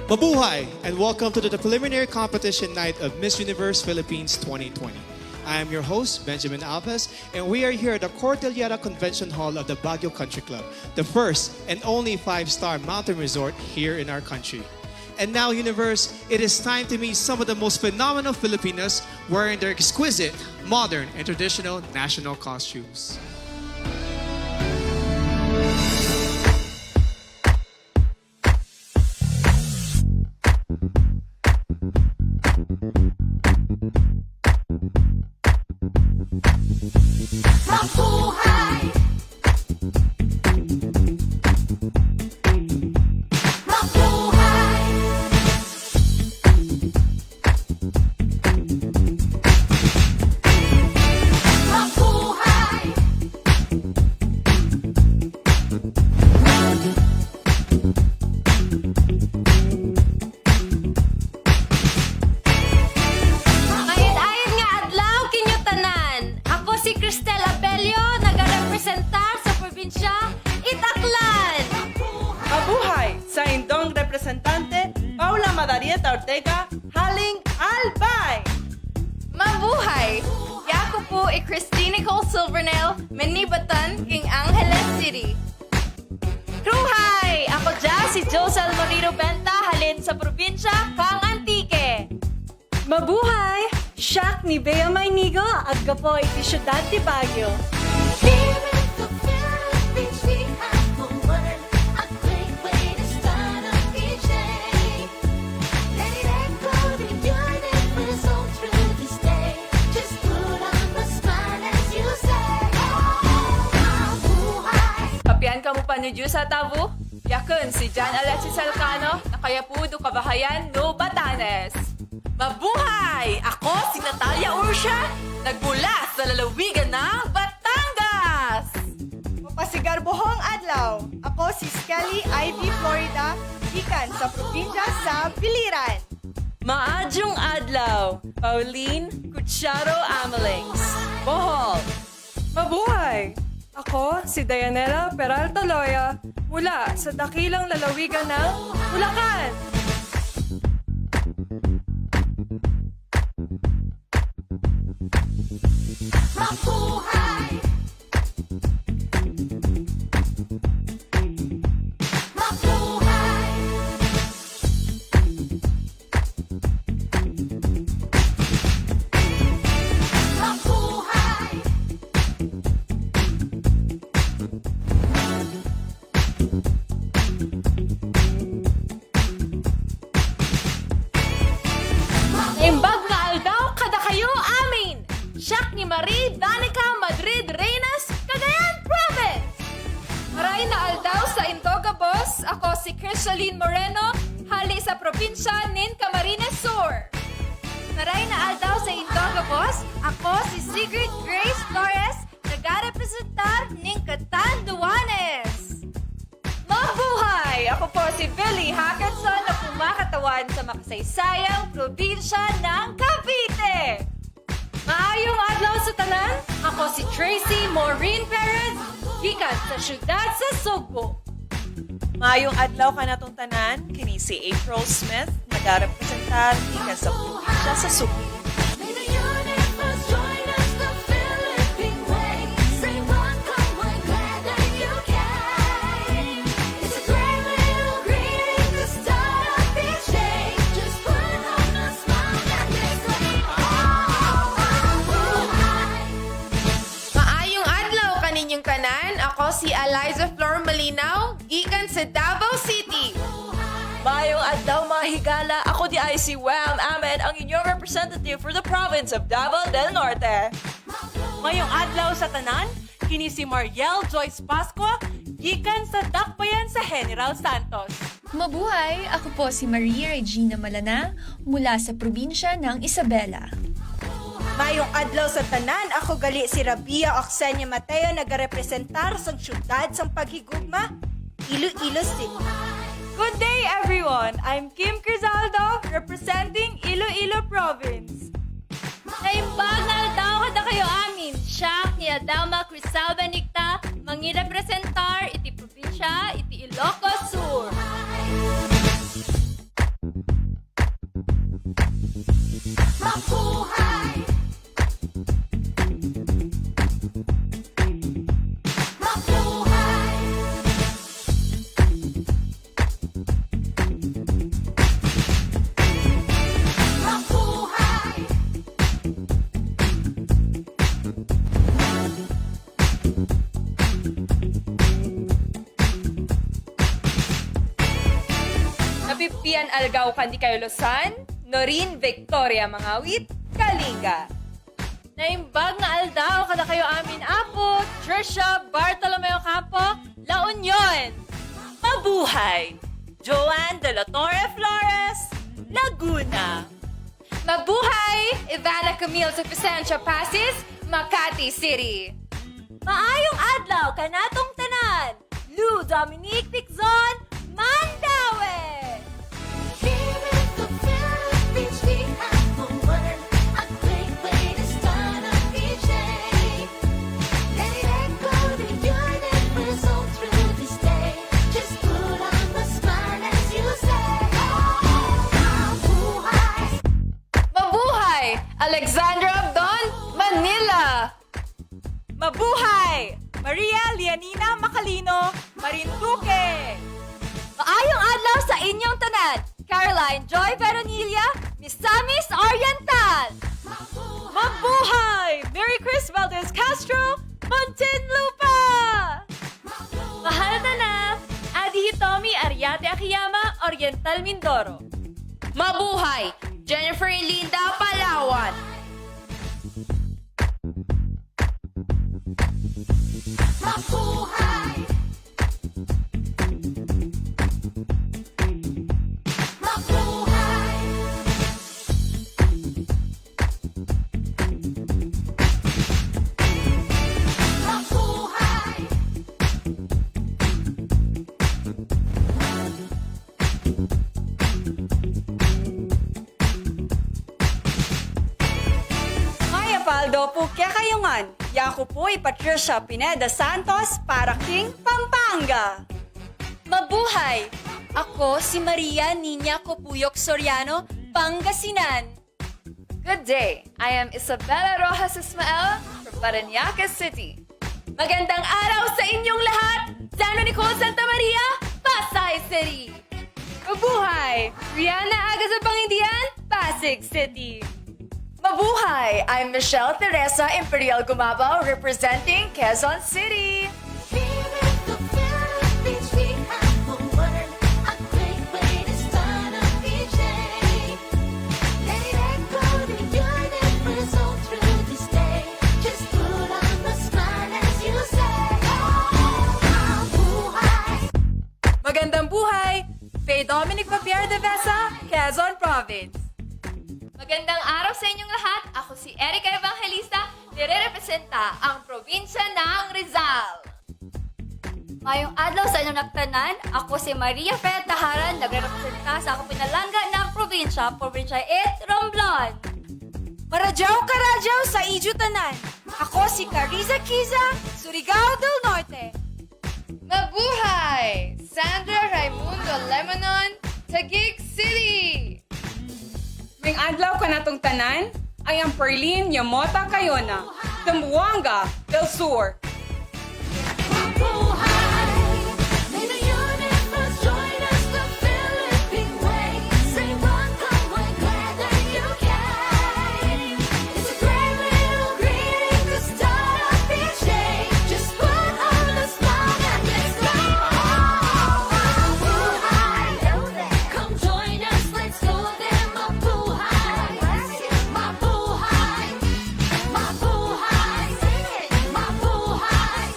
Mabuhay and welcome to the preliminary competition night of Miss Universe Philippines 2020. I am your host, Benjamin Alves, and we are here at the Cordillera Convention Hall of the Baguio Country Club, the first and only 5-star mountain resort here in our country. And now, Universe, it is time to meet some of the most phenomenal Filipinas wearing their exquisite, modern, and traditional national costumes. Mabuhay! Mabuhay! Mabuhay! Ayad-ayad nga adlaw kinyo tanan. Ako si Cristel Abelio, nagarepresentar sa probinsya Itaklan. Mabuhay sa indong representante Paula Madarieta Ortega, haling Albay. Mabuhay! Yako po ay Christine Nicole Silvernail, Manibatan, King Angeles City. Kruhay! Ako dyan si Josel Moreno Benta, halin sa probinsya Kang Antique. Mabuhay! Siak ni Bea Maynigo, agka po iti syudad ti Baguio. Kapian ka mo pa ni Diyos sa tabo? Yakun si John Alexis Alcano, na kaya po do kabahayan no Batanes. Mabuhay! Ako si Natalia Ursha, nagmula sa lalawigan ng Batangas! Mapasigar buhong adlaw. Ako si Skelly Ivy Florida, ikan sa probinsya sa Biliran. Maadyong adlaw, Pauline Cucharo Amalings, Bohol. Mabuhay! Ako si Dayanela Peralta Loya, mula sa dakilang lalawigan ng Bulacan. Mabuhay! Mabuhay! Mabuhay! Imbag nga aldaw kada kayo amin! Siak ni Marie Danica Madrid Reynas, Cagayan Province! Maray na aldaw sa Indogabos, ako si Crisaline Moreno, hali sa probinsya nin Camarines Sur. Maray na aldaw sa Indogabos, ako si Sigrid Grace Flores, nagarepresentar nin Catanduanes. Mabuhay! Ako po si Billy Hackerson na pumakatawan sa makasaysayang probinsya ng Cavite. Maayong adlaw sa tanan, ako si Tracy Maureen Perez, gikan sa syudad sa Sugbo. Mayong adlaw ka natong tanan, kini si April Smith, nagarepresentar ikan sa probinsya sa Subi. May the universe join us the Philippine way. Say one, come one, glad that you came. It's a great little greeting to start off each day. Just put on a smile and exclaim, oh, mabuhay! Maayong adlaw kaninyong kanan, ako si Eliza Flor Malinaw, gikan sa Davao City. Mayong adlaw mga higala, ako di ay si Wham Ahmed, ang inyong representative for the province of Davao del Norte. Mayong adlaw sa tanan, kini si Mariel Joyce Pasco, gikan sa Dakbayan sa General Santos. Mabuhay! Ako po si Maria Regina Malana mula sa probinsya ng Isabela. Mayong adlaw sa tanan, ako gali si Rabia Oxenia Mateo, nagarepresentar sa syudad sa paghigugma, Iloilo City. Good day everyone! I'm Kim Crizaldo, representing Iloilo Province. Naimbag na daw kada kayo amin. Siya ni Adama Crisalba Nicta, mangirepresentar iti probinsya iti Ilocos Sur. Marian Algao Candicayo Luzon, Norin Victoria Mangawit, Kalinga. Naimbag nga aldaw kada kayo amin apo, Trisha Bartolomeo Campo, La Union. Mabuhay! Joanne De La Torre Flores, Laguna. Mabuhay! Ivana Camille sa Vicentia Pasis, Makati City. Maayong adlaw kanatong tanan. Lou Dominique Piczon, Mandaue. Here in the Philippines, we have the word, a great way to start up each day. Let it echo the universe all through this day. Just put on the smile as you say, mabuhay. Mabuhay! Alexandra Abdon, Manila. Mabuhay! Maria Lianina Macalino, Marinduque. Maayong adlaw sa inyong tanan. Caroline Joy Veronilla, Misamis Oriental. Mabuhay! Mary Chris Valdez Castro, Muntinlupa. Mahal na na. Adi Hitomi Ariate Akiyama, Oriental Mindoro. Mabuhay! Jennifer Linda Palawan. Mabuhay. Mabuhay. Mabuhay. Maya Paldo po kaya kayungan. Yaku po'y Patricia Pineda Santos para King Pampanga. Mabuhay! Ako si Maria Nina Copuyok Soriano, Pangasinan. Good day. I am Isabella Rojas Ismael from Parañaque City. Magandang araw sa inyong lahat! San Nicole Santa Maria, Pasay City. Mabuhay! Rihanna Aga sa Pangindian, Pasig City. Mabuhay! I'm Michelle Teresa Imperial Gumabaw representing Quezon City. Here in the Philippines, we have the word, a great way to start up each day. Let it echo the universe all through this day. Just put on the smile as you say, mabuhay. Magandang buhay! Faye Dominic Papier de Vesa, Quezon Province. Magandang araw sa inyong lahat. Ako si Erica Evangelista, nire-representa ang probinsya ng Rizal. Mayong adlaw sa inyong nagtanan, ako si Maria Fred Taharan, nagre-representa sa Kapinalangan ng probinsya, probinsya 8, Romblon. Maradyaw karadyaw sa Iju Tanan. Ako si Carissa Kiza, Surigao del Norte. Mabuhay! Sandra Raimundo Lemonon, Taguig City. May adlaw ka natong tanan, ay ang Perlin Yamota Cayona, Zamboanga del Sur. Mabuhay. May the universe join us the Philippine way. Say welcome, we're glad that you came. It's a great little greeting to start up each day. Just put on a smile and let's go. Mabuhay. Come join us, let's go there. Mabuhay. Mabuhay. Mabuhay. Mabuhay.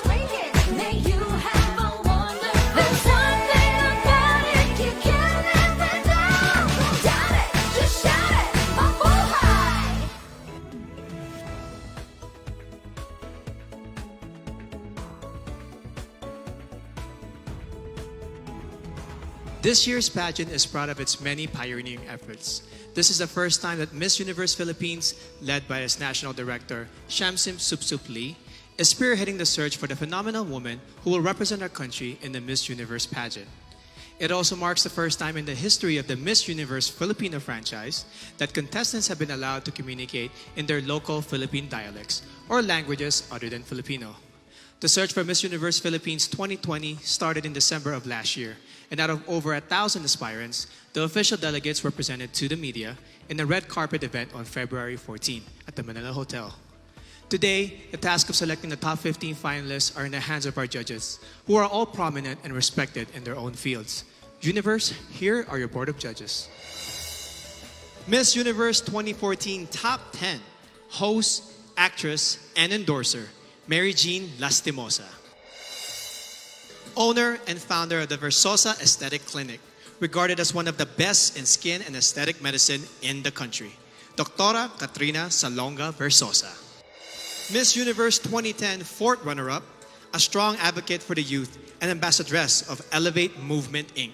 May you have a wonder. There's something about it you can't live without. Don't doubt it, just shout it. Mabuhay. This year's pageant is proud of its many pioneering efforts. This is the first time that Miss Universe Philippines, led by its national director, Shamsim Supsup Lee, is spearheading the search for the phenomenal woman who will represent our country in the Miss Universe pageant. It also marks the first time in the history of the Miss Universe Filipino franchise that contestants have been allowed to communicate in their local Philippine dialects or languages other than Filipino. The search for Miss Universe Philippines 2020 started in December of last year, and out of over 1,000 aspirants, the official delegates were presented to the media in a red carpet event on February 14 at the Manila Hotel. Today, the task of selecting the top 15 finalists are in the hands of our judges, who are all prominent and respected in their own fields. Universe, here are your board of judges. Miss Universe 2014 Top 10 Host, Actress, and Endorser, Mary Jean Lastimosa. Owner and founder of the Versosa Aesthetic Clinic, regarded as one of the best in skin and aesthetic medicine in the country, Doctora Katrina Salonga Versosa. Miss Universe 2010 fourth runner-up, a strong advocate for the youth and ambassadress of Elevate Movement Inc.,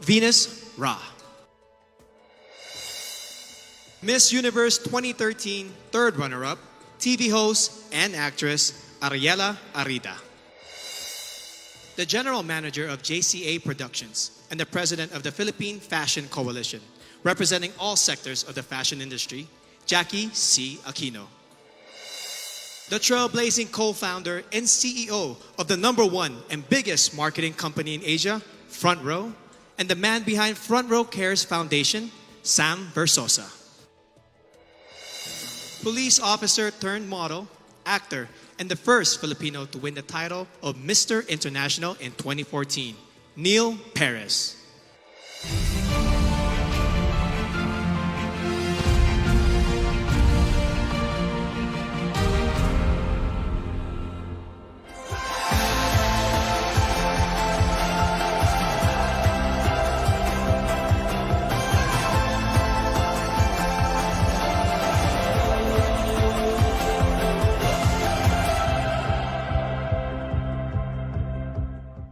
Venus Ra. Miss Universe 2013 third runner-up, TV host and actress Ariela Arida. The general manager of JCA Productions and the president of the Philippine Fashion Coalition, representing all sectors of the fashion industry, Jackie C. Aquino. The trailblazing co-founder and CEO of the #1 and biggest marketing company in Asia, Front Row, and the man behind Front Row Cares Foundation, Sam Versosa. Police officer turned model, actor, and the first Filipino to win the title of Mr. International in 2014, Neil Perez.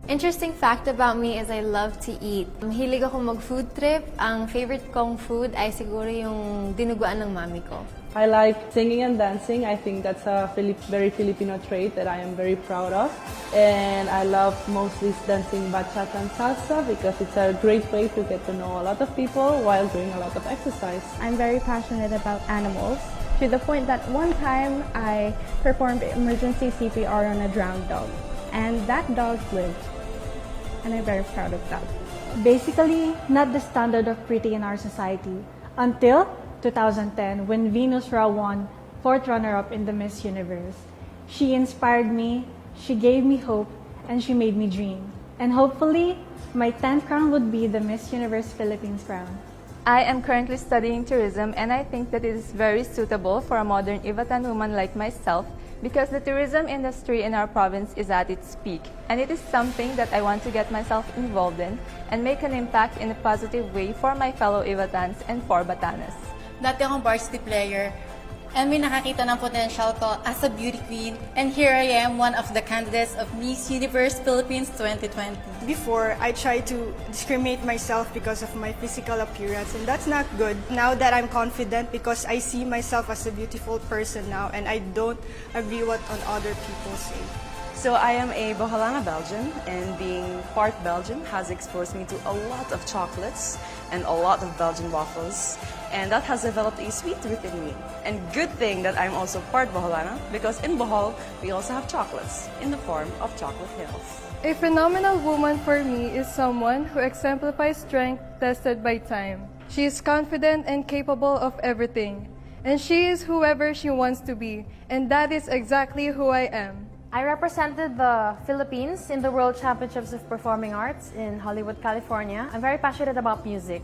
Interesting fact about me is I love to eat. Mahilig ako mag-food trip. Ang favorite kong food ay siguro yung dinuguan ng mami ko. I like singing and dancing. I think that's a very Filipino trait that I am very proud of. And I love mostly dancing bachata and salsa because it's a great way to get to know a lot of people while doing a lot of exercise. I'm very passionate about animals to the point that one time I performed emergency CPR on a drowned dog. And that dog lived. And I'm very proud of that. Basically, not the standard of pretty in our society until 2010 when Venus Ra won 4th runner-up in the Miss Universe. She inspired me, she gave me hope, and she made me dream. And hopefully, my 10th crown would be the Miss Universe Philippines crown. I am currently studying tourism and I think that it is very suitable for a modern Ivatan woman like myself because the tourism industry in our province is at its peak and it is something that I want to get myself involved in and make an impact in a positive way for my fellow Ivatans and for Batanes. Dati akong varsity player and may nakakita ng potential ko as a beauty queen and here I am, one of the candidates of Miss Universe Philippines 2020. Before, I tried to discriminate myself because of my physical appearance and that's not good. Now that I'm confident because I see myself as a beautiful person now and I don't agree what on other people say. So I am a Boholana Belgian and being part Belgian has exposed me to a lot of chocolates and a lot of Belgian waffles and that has developed a sweet tooth in me. And good thing that I'm also part Boholana because in Bohol we also have chocolates in the form of chocolate hills. A phenomenal woman for me is someone who exemplifies strength tested by time. She is confident and capable of everything. And she is whoever she wants to be. And that is exactly who I am. I represented the Philippines in the World Championships of Performing Arts in Hollywood, California. I'm very passionate about music.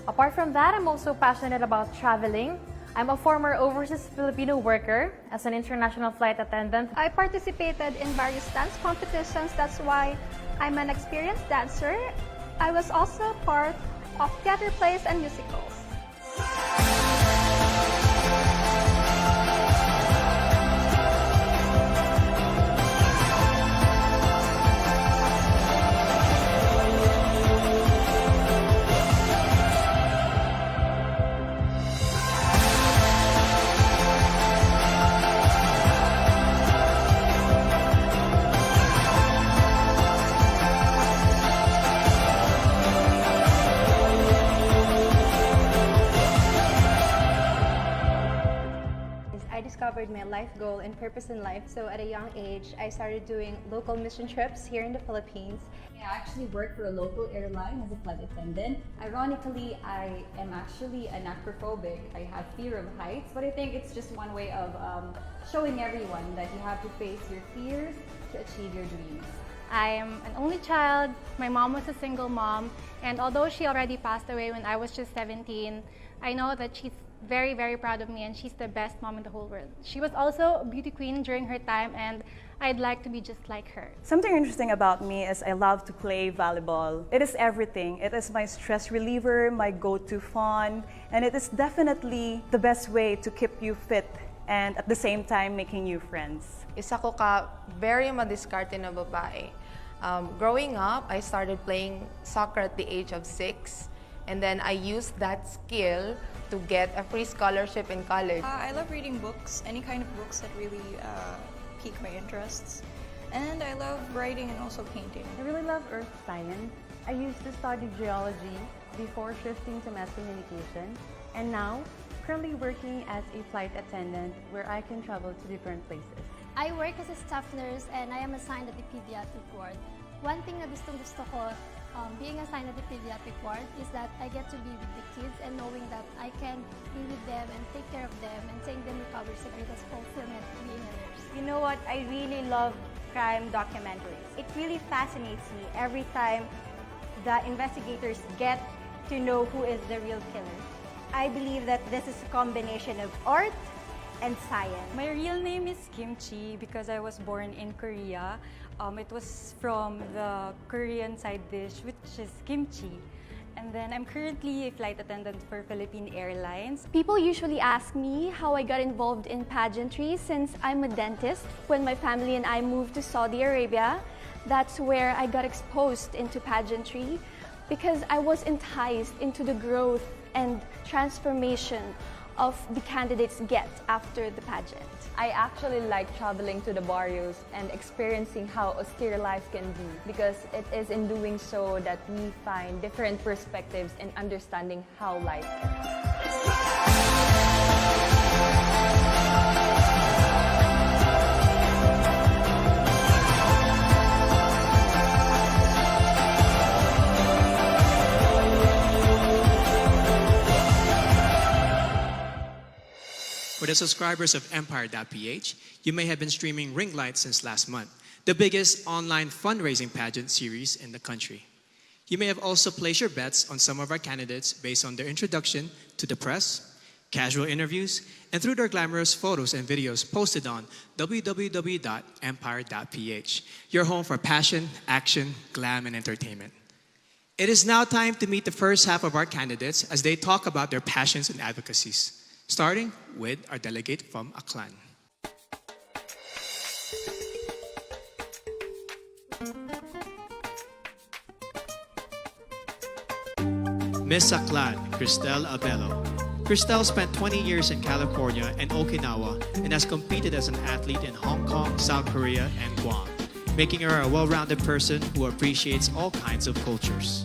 Apart from that, I'm also passionate about traveling. I'm a former overseas Filipino worker as an international flight attendant. I participated in various dance competitions. That's why I'm an experienced dancer. I was also part of theater plays and musicals. Discovered my life goal and purpose in life. So at a young age, I started doing local mission trips here in the Philippines. I actually work for a local airline as a flight attendant. Ironically, I am actually an acrophobic. I have fear of heights, but I think it's just one way of showing everyone that you have to face your fears to achieve your dreams. I am an only child. My mom was a single mom, and although she already passed away when I was just 17, I know that she's very, very proud of me, and she's the best mom in the whole world. She was also a beauty queen during her time, and I'd like to be just like her. Something interesting about me is I love to play volleyball. It is everything. It is my stress reliever, my go-to fun, and it is definitely the best way to keep you fit and at the same time making new friends. Isa ko ka very madiskarte na babae. Growing up, I started playing soccer at the age of 6, and then I used that skill to get a free scholarship in college. I love reading books, any kind of books that really pique my interests. And I love writing and also painting. I really love earth science. I used to study geology before shifting to mass communication, and now currently working as a flight attendant where I can travel to different places. I work as a staff nurse and I am assigned at the pediatric ward. One thing na gustong-gusto ko being assigned at the pediatric ward is that I get to be with the kids and knowing that I can be with them and take care of them and seeing them recover is the greatest fulfillment being a nurse. You know what? I really love crime documentaries. It really fascinates me every time the investigators get to know who is the real killer. I believe that this is a combination of art and science. My real name is Kimchi because I was born in Korea. It was from the Korean side dish, which is kimchi. And then I'm currently a flight attendant for Philippine Airlines. People usually ask me how I got involved in pageantry since I'm a dentist. When my family and I moved to Saudi Arabia, that's where I got exposed into pageantry because I was enticed into the growth and transformation of the candidates get after the pageant. I actually like traveling to the barrios and experiencing how austere life can be because it is in doing so that we find different perspectives in understanding how life is. For the subscribers of Empire.ph, you may have been streaming Ring Light since last month, the biggest online fundraising pageant series in the country. You may have also placed your bets on some of our candidates based on their introduction to the press, casual interviews, and through their glamorous photos and videos posted on www.empire.ph, your home for passion, action, glam, and entertainment. It is now time to meet the first half of our candidates as they talk about their passions and advocacies. Starting with our delegate from Aklan. Miss Aklan, Cristel Abello. Cristel spent 20 years in California and Okinawa and has competed as an athlete in Hong Kong, South Korea, and Guam, making her a well-rounded person who appreciates all kinds of cultures.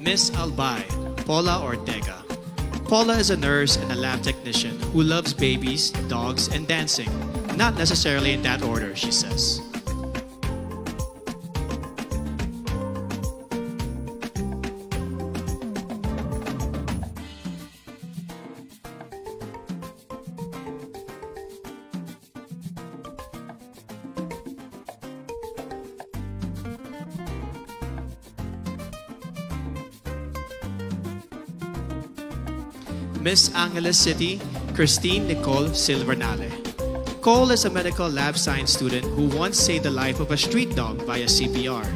Miss Albay, Paula Ortega. Paula is a nurse and a lab technician who loves babies, dogs, and dancing. Not necessarily in that order, she says. Miss Angeles City, Christine Nicole Silvernale. Cole is a medical lab science student who once saved the life of a street dog via CPR.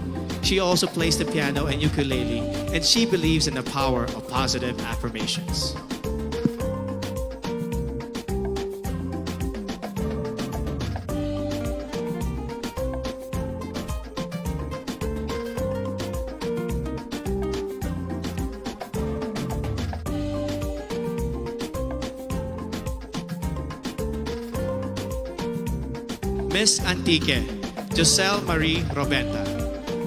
She also plays the piano and ukulele, and she believes in the power of positive affirmations. Miss Antique, Giselle Marie Robenta.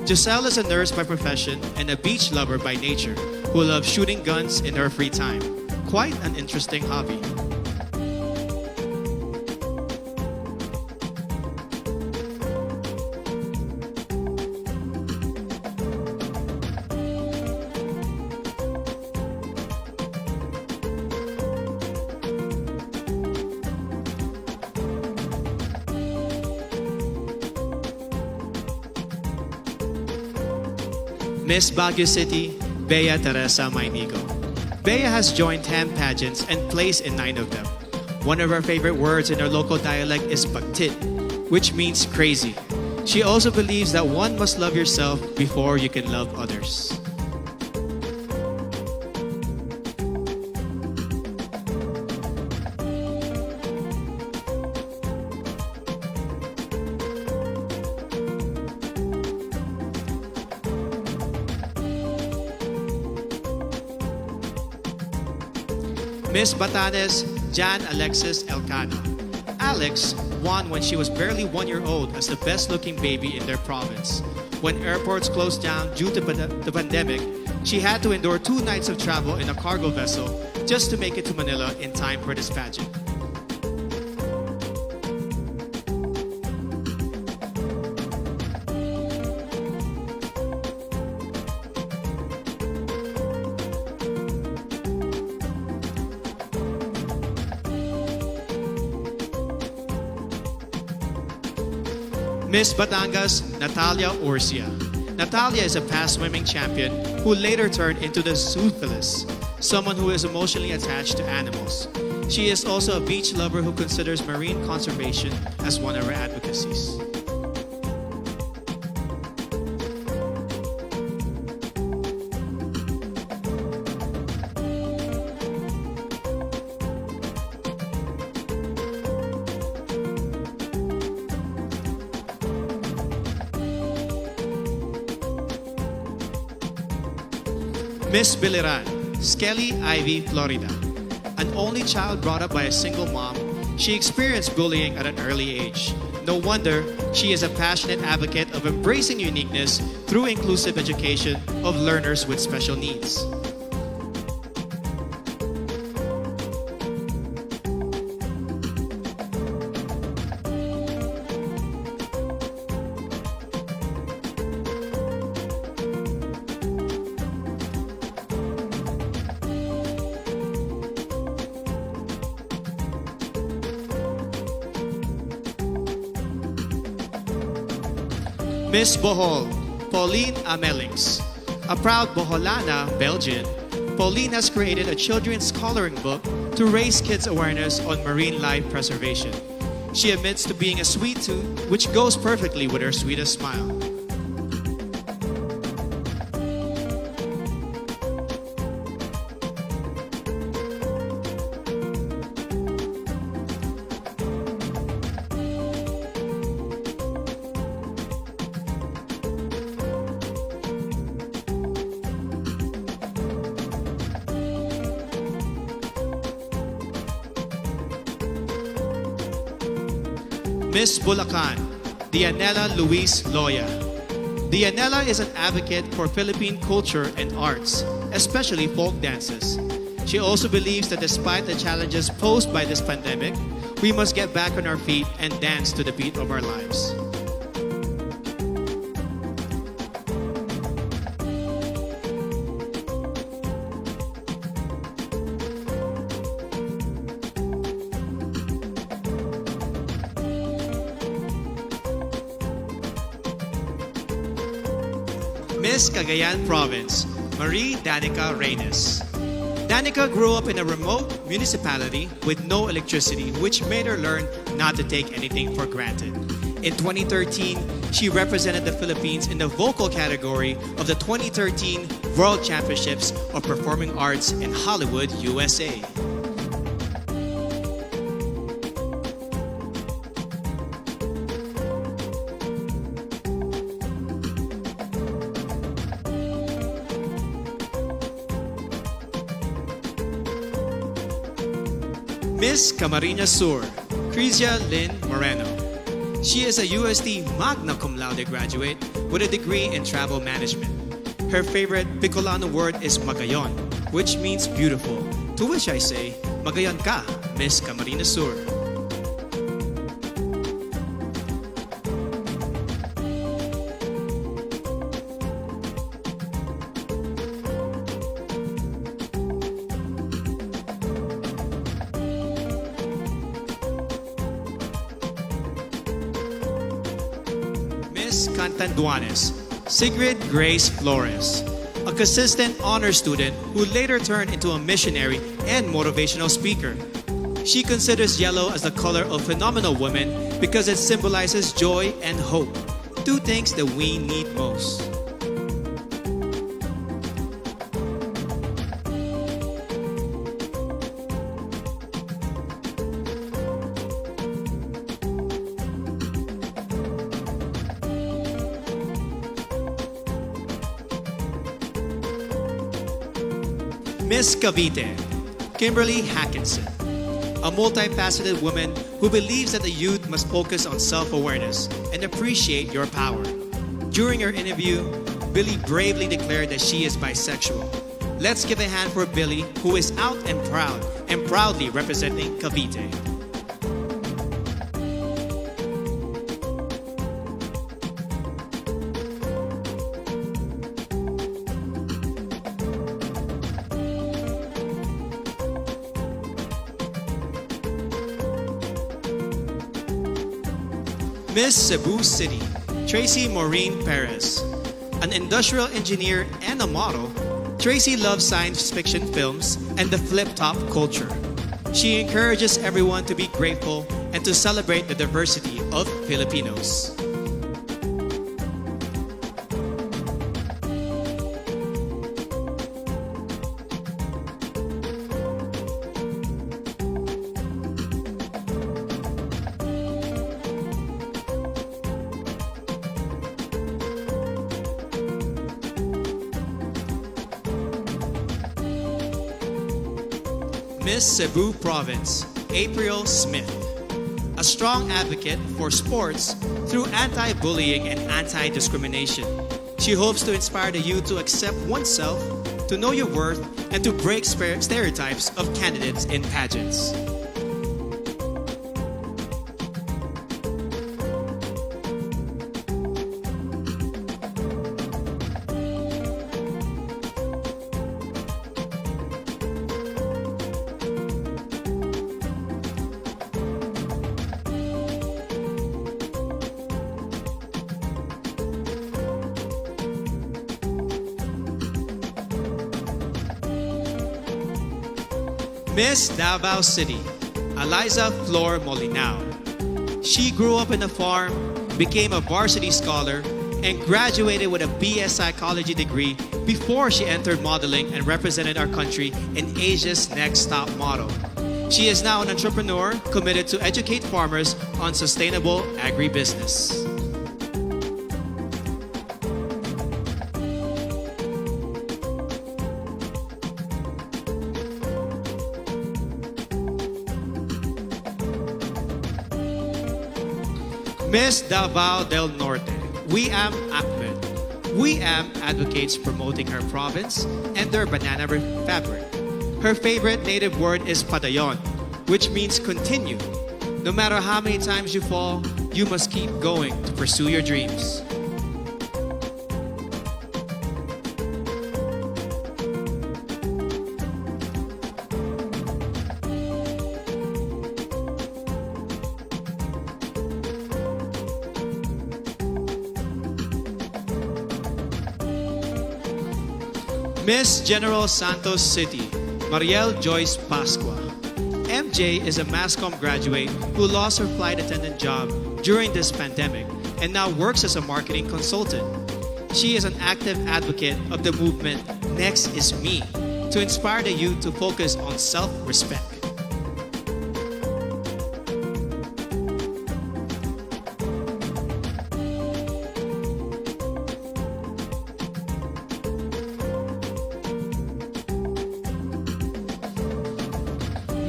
Giselle is a nurse by profession and a beach lover by nature who loves shooting guns in her free time. Quite an interesting hobby. Miss Baguio City, Bea Teresa Mainigo. Bea has joined 10 pageants and placed in 9 of them. One of her favorite words in her local dialect is pagtit, which means crazy. She also believes that one must love yourself before you can love others. Miss Batanes, Jan Alexis Elcano. Alex won when she was barely 1 year old as the best looking baby in their province. When airports closed down due to the pandemic, she had to endure 2 nights of travel in a cargo vessel just to make it to Manila in time for this pageant. Miss Batangas, Natalia Orsia. Natalia is a past swimming champion who later turned into the zoophilis, someone who is emotionally attached to animals. She is also a beach lover who considers marine conservation as one of her advocacies. Miss Biliran, Skelly Ivy, Florida. An only child brought up by a single mom, she experienced bullying at an early age. No wonder she is a passionate advocate of embracing uniqueness through inclusive education of learners with special needs. Miss Bohol, Pauline Amelings. A proud Boholana, Belgian, Pauline has created a children's coloring book to raise kids' awareness on marine life preservation. She admits to being a sweet tooth, which goes perfectly with her sweetest smile. Miss Bulacan, Dianela Luis Loya. Dianela is an advocate for Philippine culture and arts, especially folk dances. She also believes that despite the challenges posed by this pandemic, we must get back on our feet and dance to the beat of our lives. Miss Cagayan Province, Marie Danica Reynes. Danica grew up in a remote municipality with no electricity, which made her learn not to take anything for granted. In 2013, she represented the Philippines in the vocal category of the 2013 World Championships of Performing Arts in Hollywood, USA. Miss Camarines Sur, Crizia Lynn Moreno. She is a UST magna cum laude graduate with a degree in travel management. Her favorite Bicolano word is magayon, which means beautiful, to which I say, magayon ka, Miss Camarines Sur. Miss Cantanduanes, Sigrid Grace Flores, a consistent honor student who later turned into a missionary and motivational speaker. She considers yellow as the color of phenomenal women because it symbolizes joy and hope, two things that we need most. Miss Cavite, Kimberly Hackinson, a multifaceted woman who believes that the youth must focus on self-awareness and appreciate your power. During her interview, Billy bravely declared that she is bisexual. Let's give a hand for Billy, who is out and proud and proudly representing Cavite. Miss Cebu City, Tracy Maureen Perez. An industrial engineer and a model, Tracy loves science fiction films and the flip-top culture. She encourages everyone to be grateful and to celebrate the diversity of Filipinos. Miss Cebu Province, April Smith. A strong advocate for sports through anti-bullying and anti-discrimination. She hopes to inspire the youth to accept oneself, to know your worth, and to break stereotypes of candidates in pageants. Miss Davao City, Eliza Flor Molinao. She grew up in a farm, became a varsity scholar, and graduated with a BS Psychology degree before she entered modeling and represented our country in Asia's Next Top Model. She is now an entrepreneur committed to educate farmers on sustainable agribusiness. Miss Davao del Norte, Wiam Ahmed. Wiam advocates promoting her province and their banana fabric. Her favorite native word is padayon, which means continue. No matter how many times you fall, you must keep going to pursue your dreams. Miss General Santos City, Mariel Joyce Pascua. MJ is a MASCOM graduate who lost her flight attendant job during this pandemic and now works as a marketing consultant. She is an active advocate of the movement Next is Me to inspire the youth to focus on self-respect.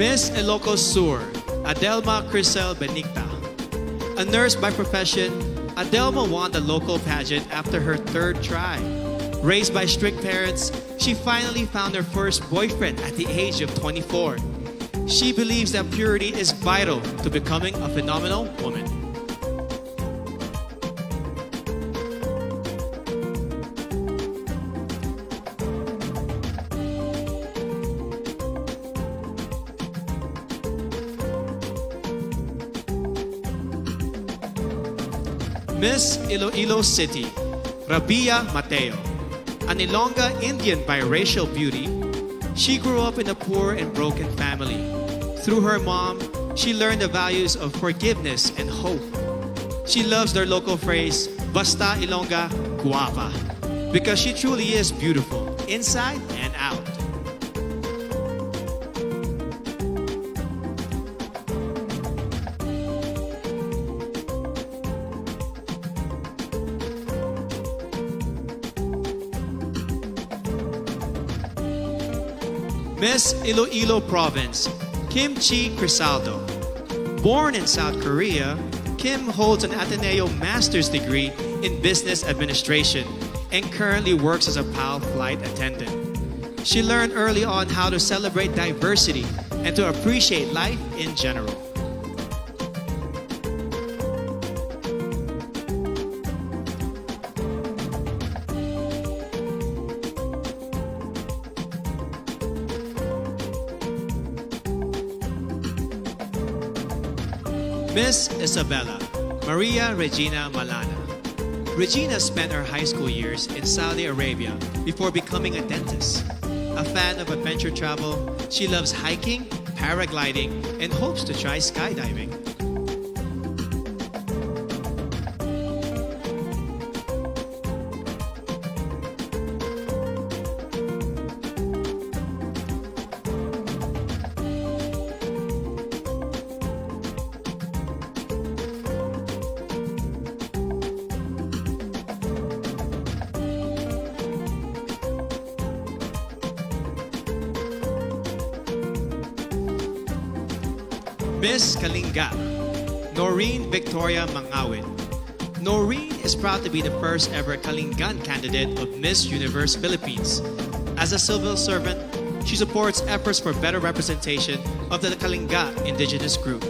Miss Ilocos Sur, Adelma Crisel Benigta. A nurse by profession, Adelma won the local pageant after her third try. Raised by strict parents, she finally found her first boyfriend at the age of 24. She believes that purity is vital to becoming a phenomenal woman. Miss Iloilo City, Rabia Mateo. An Ilongga Indian biracial beauty, she grew up in a poor and broken family. Through her mom, she learned the values of forgiveness and hope. She loves their local phrase, Basta Ilongga, guapa, because she truly is beautiful, inside and out. Miss Iloilo Province, Kim Chi Crisaldo. Born in South Korea, Kim holds an Ateneo Master's degree in Business Administration and currently works as a PAL flight attendant. She learned early on how to celebrate diversity and to appreciate life in general. Miss Isabella, Maria Regina Malana. Regina spent her high school years in Saudi Arabia before becoming a dentist. A fan of adventure travel, she loves hiking, paragliding, and hopes to try skydiving. Miss Kalinga, Noreen Victoria Mangawit. Noreen is proud to be the first ever Kalingan candidate of Miss Universe Philippines. As a civil servant, she supports efforts for better representation of the Kalinga indigenous group.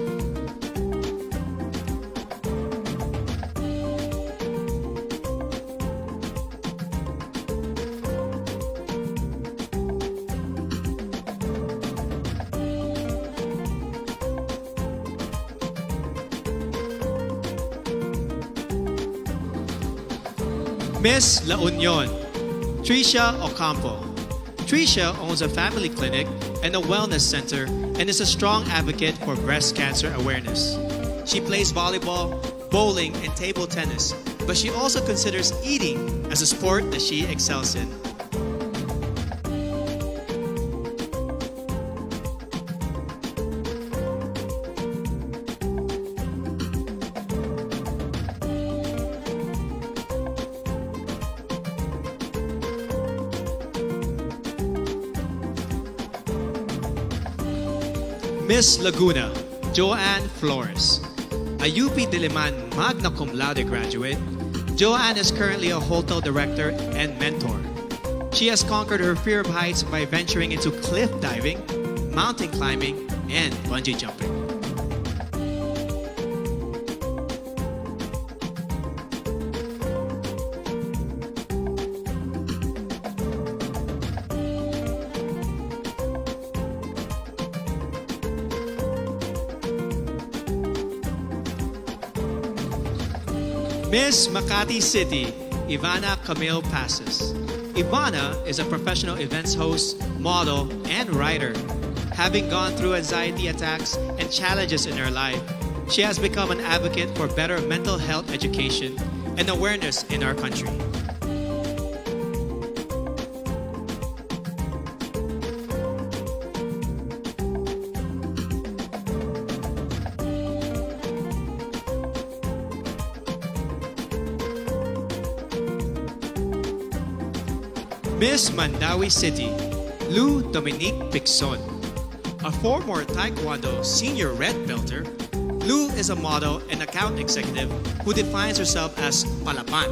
Miss La Union, Tricia Ocampo. Tricia owns a family clinic and a wellness center and is a strong advocate for breast cancer awareness. She plays volleyball, bowling, and table tennis, but she also considers eating as a sport that she excels in. Miss Laguna, Joanne Flores. A UP Diliman magna cum laude graduate, Joanne is currently a hotel director and mentor. She has conquered her fear of heights by venturing into cliff diving, mountain climbing, and bungee jumping. Miss Makati City, Ivana Camille Passes. Ivana is a professional events host, model, and writer. Having gone through anxiety attacks and challenges in her life, she has become an advocate for better mental health education and awareness in our country. Miss Mandawi City, Lou Dominique Pixon. A former Taekwondo senior red belter, Lou is a model and account executive who defines herself as Palapan,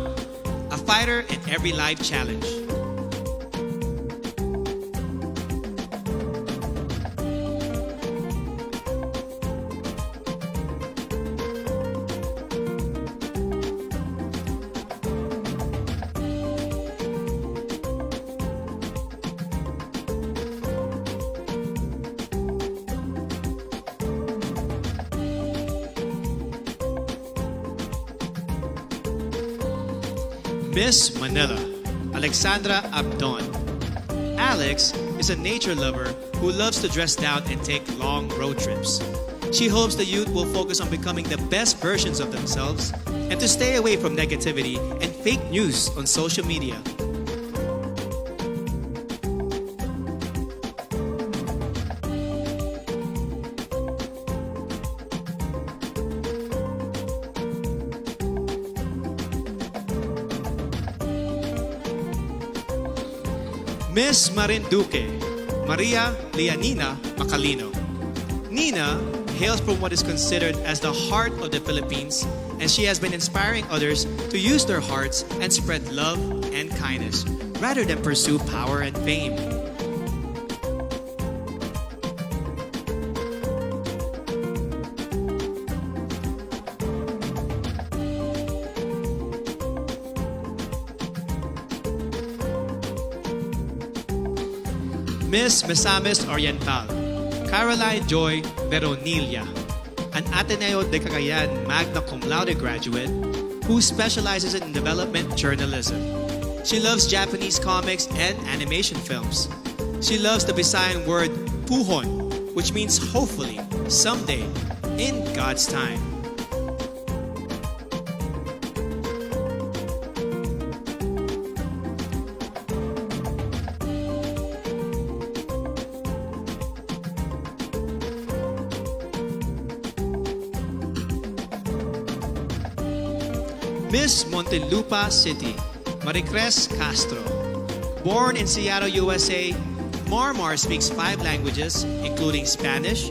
a fighter in every life challenge. Miss Manila, Alexandra Abdon. Alex is a nature lover who loves to dress down and take long road trips. She hopes the youth will focus on becoming the best versions of themselves and to stay away from negativity and fake news on social media. Miss Marinduque, Maria Lianina Macalino. Nina hails from what is considered as the heart of the Philippines, and she has been inspiring others to use their hearts and spread love and kindness rather than pursue power and fame. Miss Misamis Oriental, Caroline Joy Veronilla, an Ateneo de Cagayan magna cum laude graduate who specializes in development journalism. She loves Japanese comics and animation films. She loves the Visayan word puhon, which means hopefully, someday, in God's time. Miss Montelupa City, Maricres Castro. Born in Seattle, USA, Marmar speaks 5 languages, including Spanish,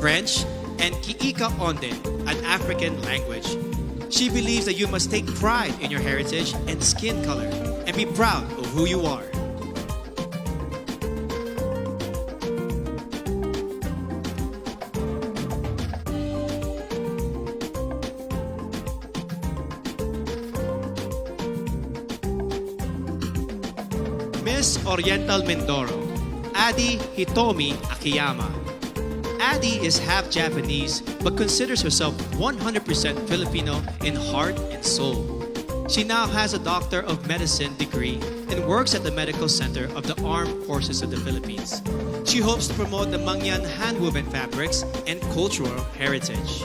French, and Kiika Onde, an African language. She believes that you must take pride in your heritage and skin color and be proud of who you are. Miss Oriental Mindoro, Adi Hitomi Akiyama. Adi is half Japanese but considers herself 100% Filipino in heart and soul. She now has a Doctor of Medicine degree and works at the Medical Center of the Armed Forces of the Philippines. She hopes to promote the Mangyan hand-woven fabrics and cultural heritage.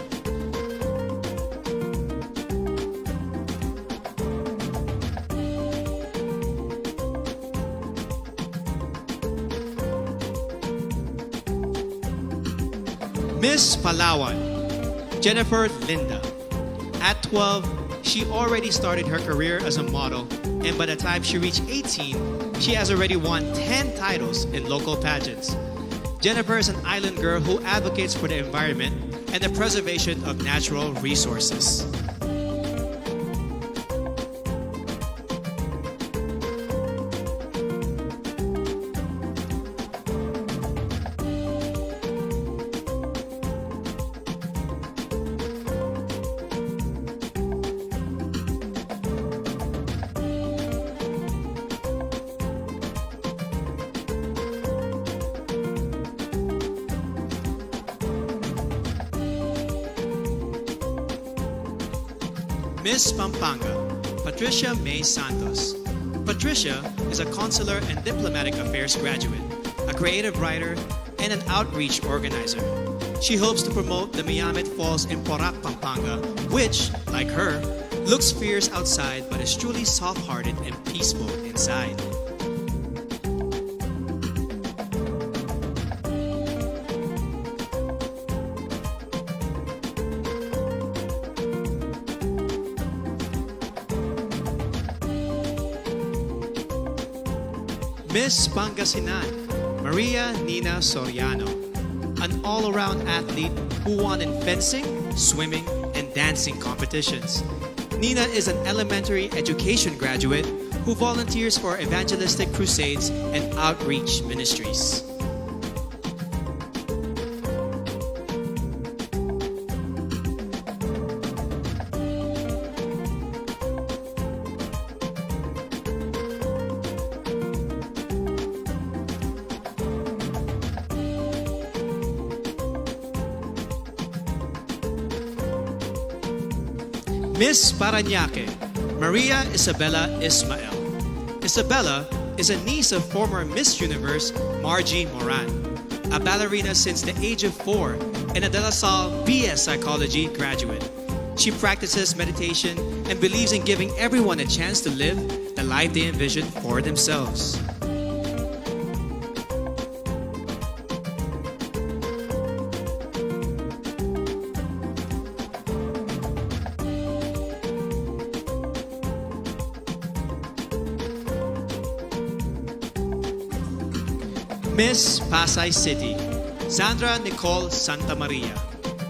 Miss Palawan, Jennifer Linda. At 12, she already started her career as a model, and by the time she reached 18, she has already won 10 titles in local pageants. Jennifer is an island girl who advocates for the environment and the preservation of natural resources. Miss Pampanga, Patricia May Santos. Patricia is a consular and diplomatic affairs graduate, a creative writer, and an outreach organizer. She hopes to promote the Miyamet Falls in Porac, Pampanga, which, like her, looks fierce outside but is truly soft-hearted and peaceful inside. Miss Pangasinan, Maria Nina Soriano, an all-around athlete who won in fencing, swimming, and dancing competitions. Nina is an elementary education graduate who volunteers for evangelistic crusades and outreach ministries. Miss Parañaque, Maria Isabella Ismael. Isabella is a niece of former Miss Universe Margie Moran, a ballerina since the age of 4 and a De La Salle BS Psychology graduate. She practices meditation and believes in giving everyone a chance to live the life they envision for themselves. Miss Pasay City, Sandra Nicole Santa Maria.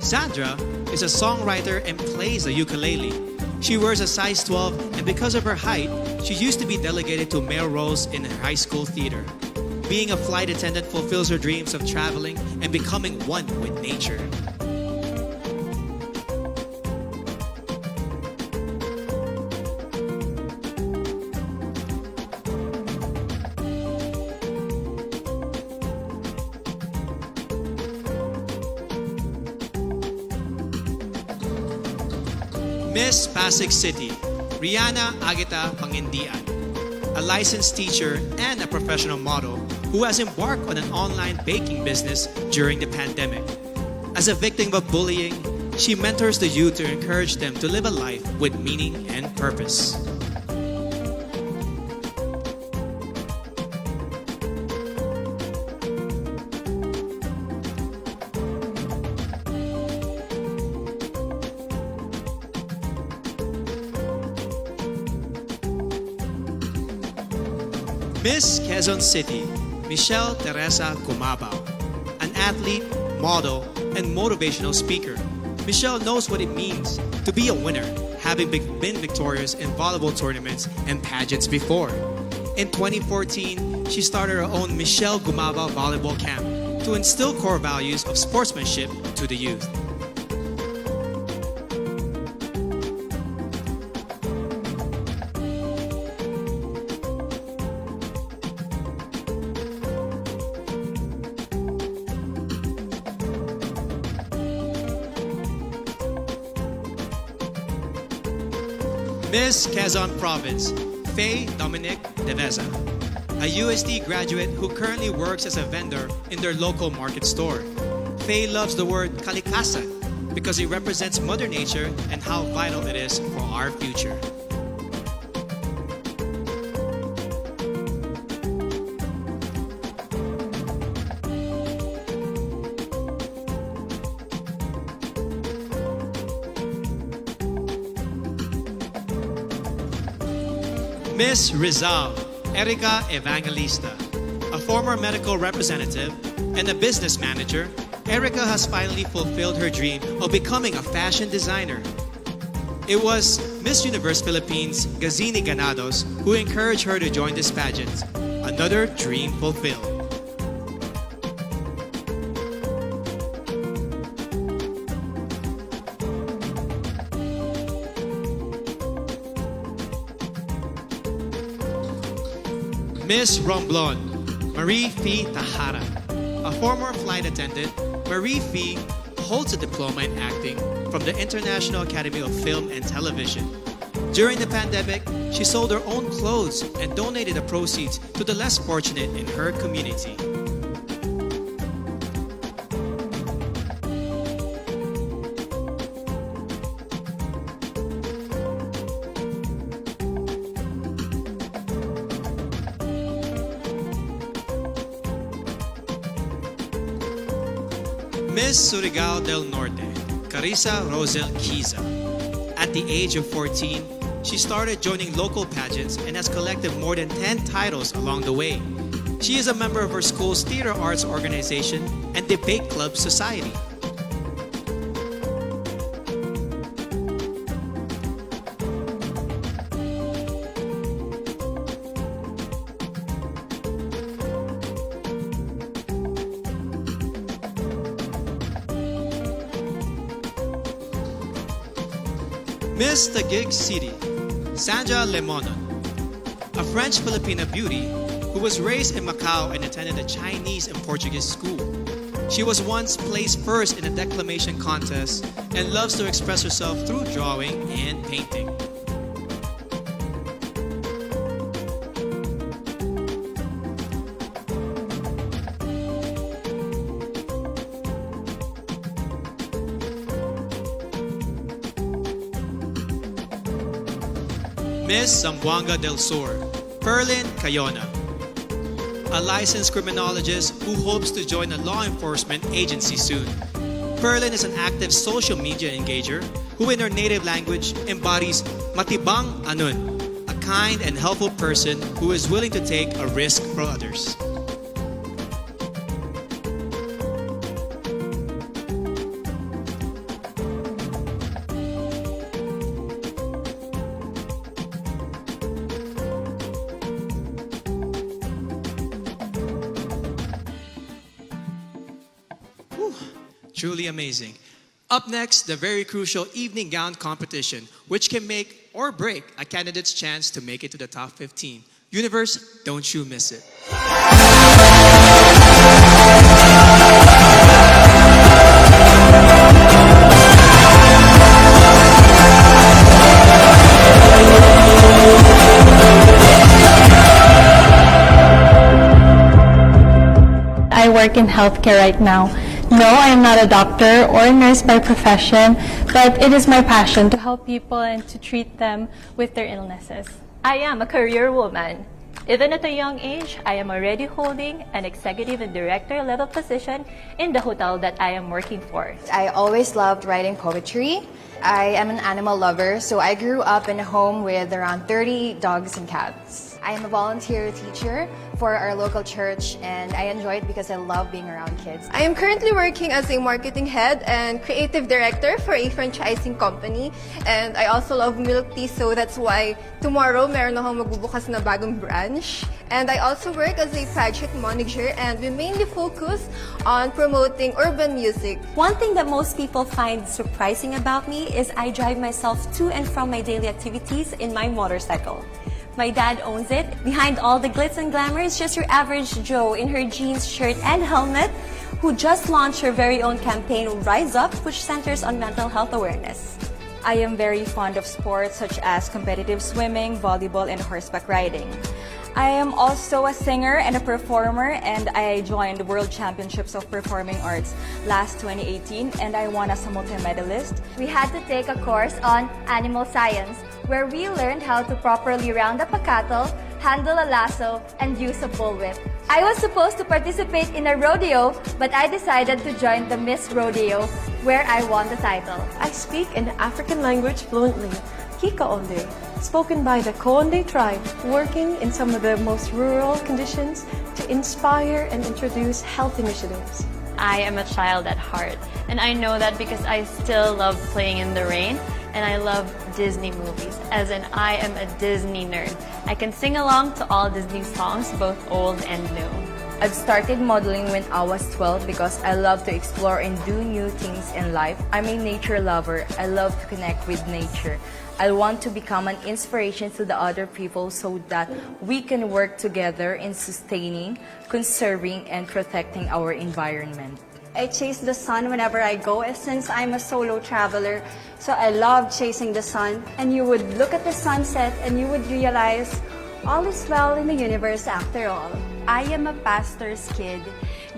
Sandra is a songwriter and plays the ukulele. She wears a size 12, and because of her height, she used to be delegated to male roles in her high school theater. Being a flight attendant fulfills her dreams of traveling and becoming one with nature. Miss Pasig City, Rihanna Agita Pangindian, a licensed teacher and a professional model who has embarked on an online baking business during the pandemic. As a victim of bullying, she mentors the youth to encourage them to live a life with meaning and purpose. Miss Quezon City, Michelle Teresa Kumabao, an athlete, model, and motivational speaker. Michelle knows what it means to be a winner, having been victorious in volleyball tournaments and pageants before. In 2014, she started her own Michelle Gumabao Volleyball Camp to instill core values of sportsmanship to the youth. Miss Quezon Province, Faye Dominic Deveza, a UST graduate who currently works as a vendor in their local market store. Faye loves the word kalikasan because it represents Mother Nature and how vital it is for our future. Miss Rizal, Erica Evangelista, a former medical representative and a business manager, Erica has finally fulfilled her dream of becoming a fashion designer. It was Miss Universe Philippines Gazini Ganados who encouraged her to join this pageant. Another dream fulfilled. Miss Romblon, Marie Fee Tahara. A former flight attendant, Marie Fee holds a diploma in acting from the International Academy of Film and Television. During the pandemic, she sold her own clothes and donated the proceeds to the less fortunate in her community. Miss Surigao del Norte, Carissa Rosel Kiza. At the age of 14, she started joining local pageants and has collected more than 10 titles along the way. She is a member of her school's theater arts organization and debate club society. Miss Taguig City, Sandra Lemonon, a French-Filipina beauty who was raised in Macau and attended a Chinese and Portuguese school. She was once placed first in a declamation contest and loves to express herself through drawing and painting. Miss Zamboanga del Sur, Perlin Cayona, a licensed criminologist who hopes to join a law enforcement agency soon. Perlin is an active social media engager who in her native language embodies matibang anun, a kind and helpful person who is willing to take a risk for others. Truly amazing. Up next, the very crucial evening gown competition, which can make or break a candidate's chance to make it to the top 15. Universe, don't you miss it. I work in healthcare right now. No, I am not a doctor or a nurse by profession, but it is my passion to help people and to treat them with their illnesses. I am a career woman. Even at a young age, I am already holding an executive and director level position in the hotel that I am working for. I always loved writing poetry. I am an animal lover, so I grew up in a home with around 30 dogs and cats. I am a volunteer teacher for our local church, and I enjoy it because I love being around kids. I am currently working as a marketing head and creative director for a franchising company. And I also love milk tea, so that's why tomorrow meron akong magbubukas na bagong branch. And I also work as a pageant manager, and we mainly focus on promoting urban music. One thing that most people find surprising about me is I drive myself to and from my daily activities in my motorcycle. My dad owns it. Behind all the glitz and glamour is just your average Joe in her jeans, shirt, and helmet who just launched her very own campaign, Rise Up, which centers on mental health awareness. I am very fond of sports such as competitive swimming, volleyball, and horseback riding. I am also a singer and a performer, and I joined the World Championships of Performing Arts last 2018, and I won as a multi-medalist. We had to take a course on animal science, where we learned how to properly round up a cattle, handle a lasso, and use a bullwhip. I was supposed to participate in a rodeo, but I decided to join the Miss Rodeo, where I won the title. I speak an African language fluently, Kikaonde, spoken by the Konde tribe, working in some of the most rural conditions to inspire and introduce health initiatives. I am a child at heart, and I know that because I still love playing in the rain, and I love Disney movies, as in I am a Disney nerd. I can sing along to all Disney songs, both old and new. I've started modeling when I was 12 because I love to explore and do new things in life. I'm a nature lover. I love to connect with nature. I want to become an inspiration to the other people so that we can work together in sustaining, conserving, and protecting our environment. I chase the sun whenever I go, since I'm a solo traveler, so I love chasing the sun. And you would look at the sunset and you would realize all is well in the universe after all. I am a pastor's kid.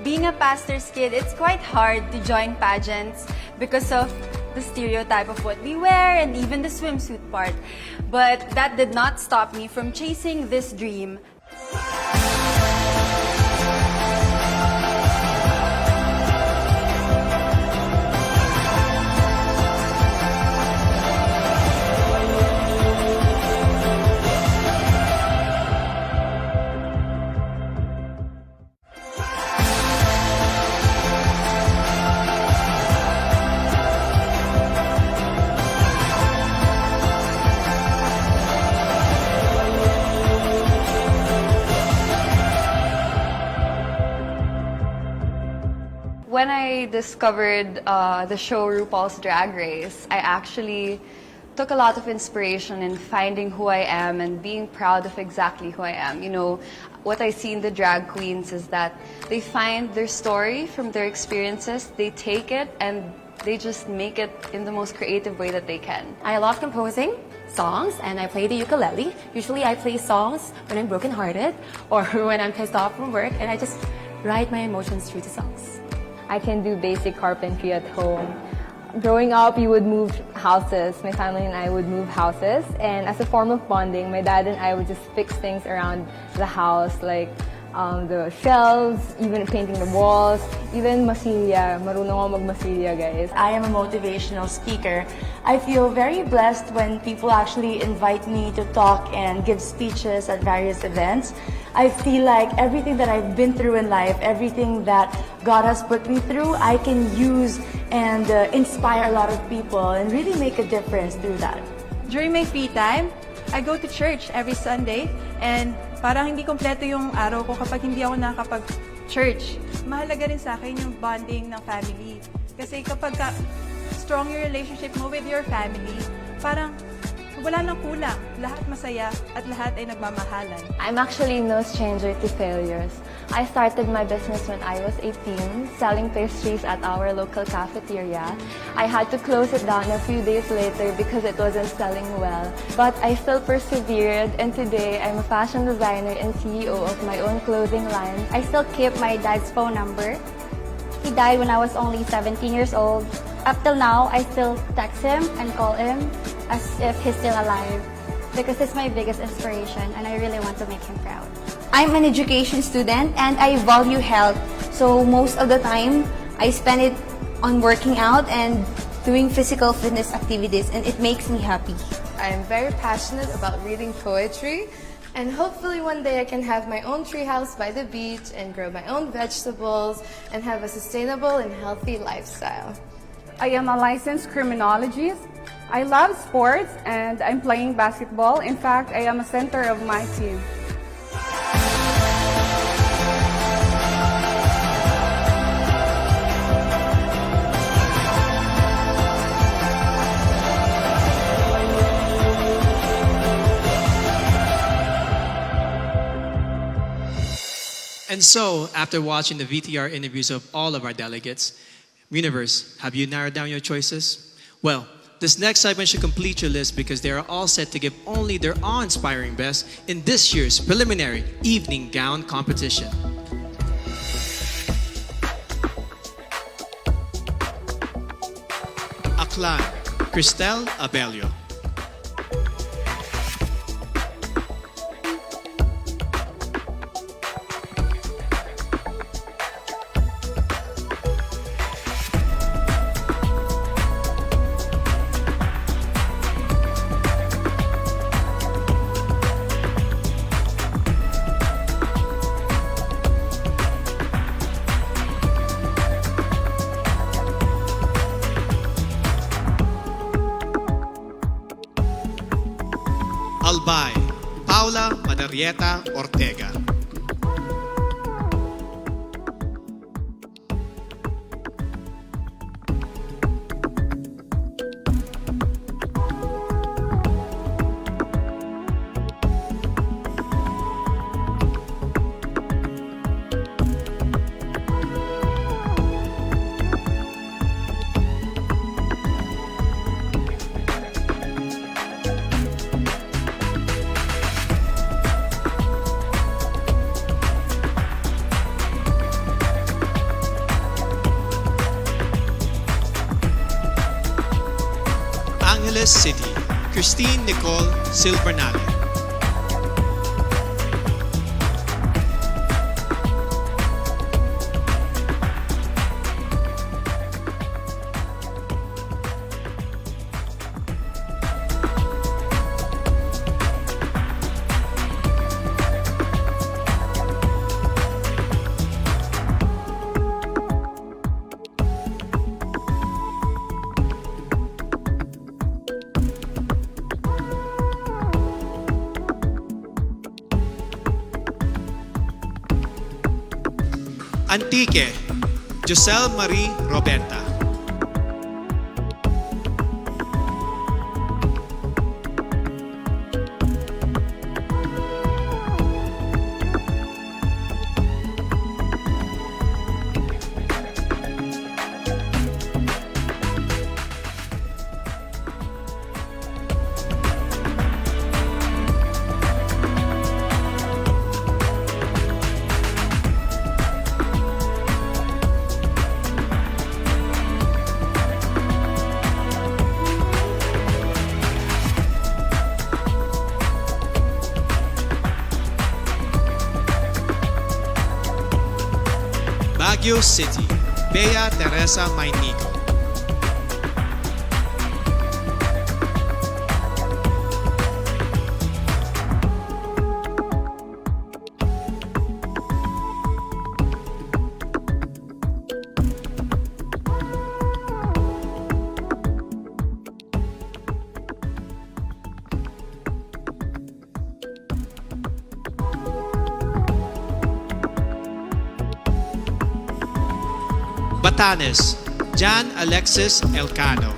Being a pastor's kid, it's quite hard to join pageants because of the stereotype of what we wear and even the swimsuit part. But that did not stop me from chasing this dream. When I discovered the show RuPaul's Drag Race, I actually took a lot of inspiration in finding who I am and being proud of exactly who I am. You know, what I see in the drag queens is that they find their story from their experiences, they take it, and they just make it in the most creative way that they can. I love composing songs, and I play the ukulele. Usually I play songs when I'm brokenhearted or when I'm pissed off from work, and I just write my emotions through the songs. I can do basic carpentry at home. Growing up, we would move houses. My family and I would move houses. And as a form of bonding, my dad and I would just fix things around the house, like the shelves, even painting the walls, even masilya. Marunong ako magmasilya, guys. I am a motivational speaker. I feel very blessed when people actually invite me to talk and give speeches at various events. I feel like everything that I've been through in life, everything that God has put me through, I can use and inspire a lot of people and really make a difference through that. During my free time, I go to church every Sunday, and parang hindi kompleto yung araw ko kapag hindi ako nakakapag-church. Mahalaga rin sa akin yung bonding ng family. Kasi kapag strong yung relationship mo with your family, parang wala nang kulang. Lahat masaya at lahat ay nagmamahalan. I'm actually no stranger to failures. I started my business when I was 18, selling pastries at our local cafeteria. I had to close it down a few days later because it wasn't selling well. But I still persevered, and today I'm a fashion designer and CEO of my own clothing line. I still keep my dad's phone number. He died when I was only 17 years old. Up till now, I still text him and call him as if he's still alive because he's my biggest inspiration and I really want to make him proud. I'm an education student and I value health. So most of the time, I spend it on working out and doing physical fitness activities, and it makes me happy. I'm very passionate about reading poetry, and hopefully one day I can have my own treehouse by the beach and grow my own vegetables and have a sustainable and healthy lifestyle. I am a licensed criminologist. I love sports and I'm playing basketball. In fact, I am a center of my team. And so, after watching the VTR interviews of all of our delegates, Universe, have you narrowed down your choices? Well, this next segment should complete your list because they are all set to give only their awe-inspiring best in this year's preliminary evening gown competition. Aklan, Cristel Abelio. Albay, Paula Madarieta Ortega. Angeles City, Christine Nicole Silvernale. Antique, Joselle Marie Roberta. Baguio City, Bea Teresa Mainico. Batanes, Jan Alexis Elcano.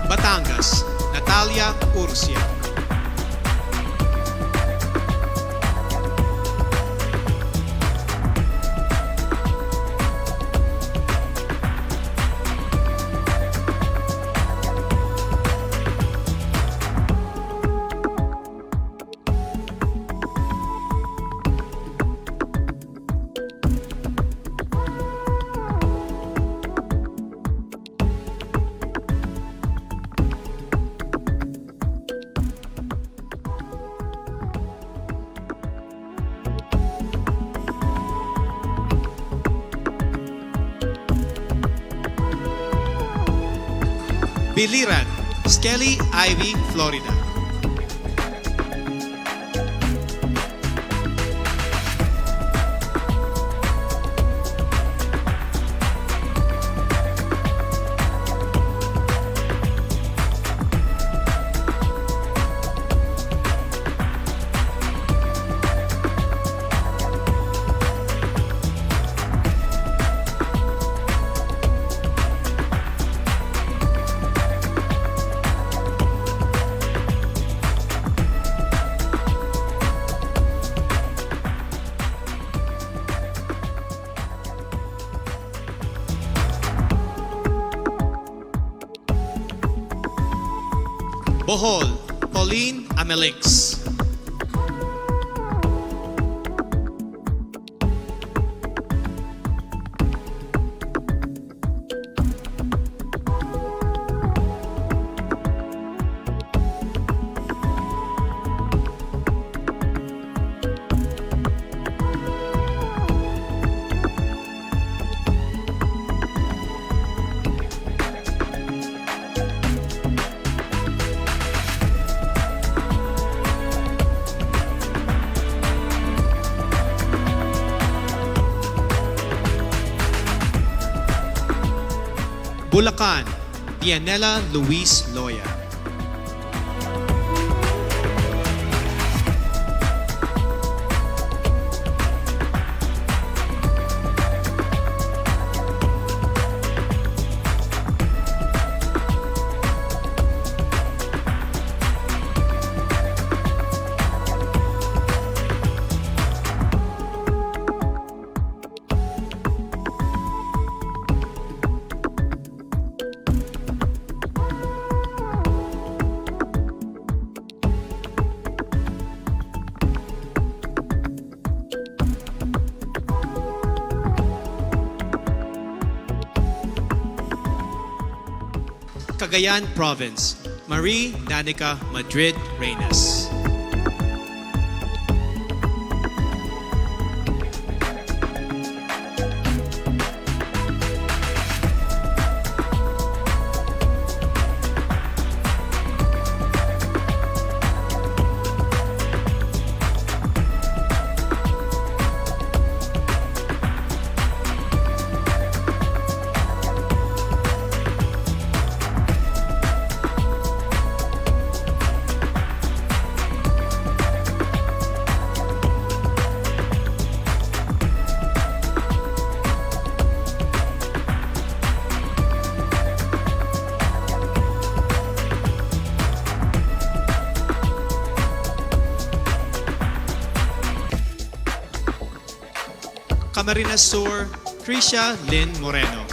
Batangas, Natalia Urcia. Biliran, Skelly Ivy, Florida. Bohol, Pauline Amelix. Bulacan, Dianela Luis Loya. Cagayan Province, Marie Danica Madrid Reyes. Camarines Sur, Krisha Lynn Moreno.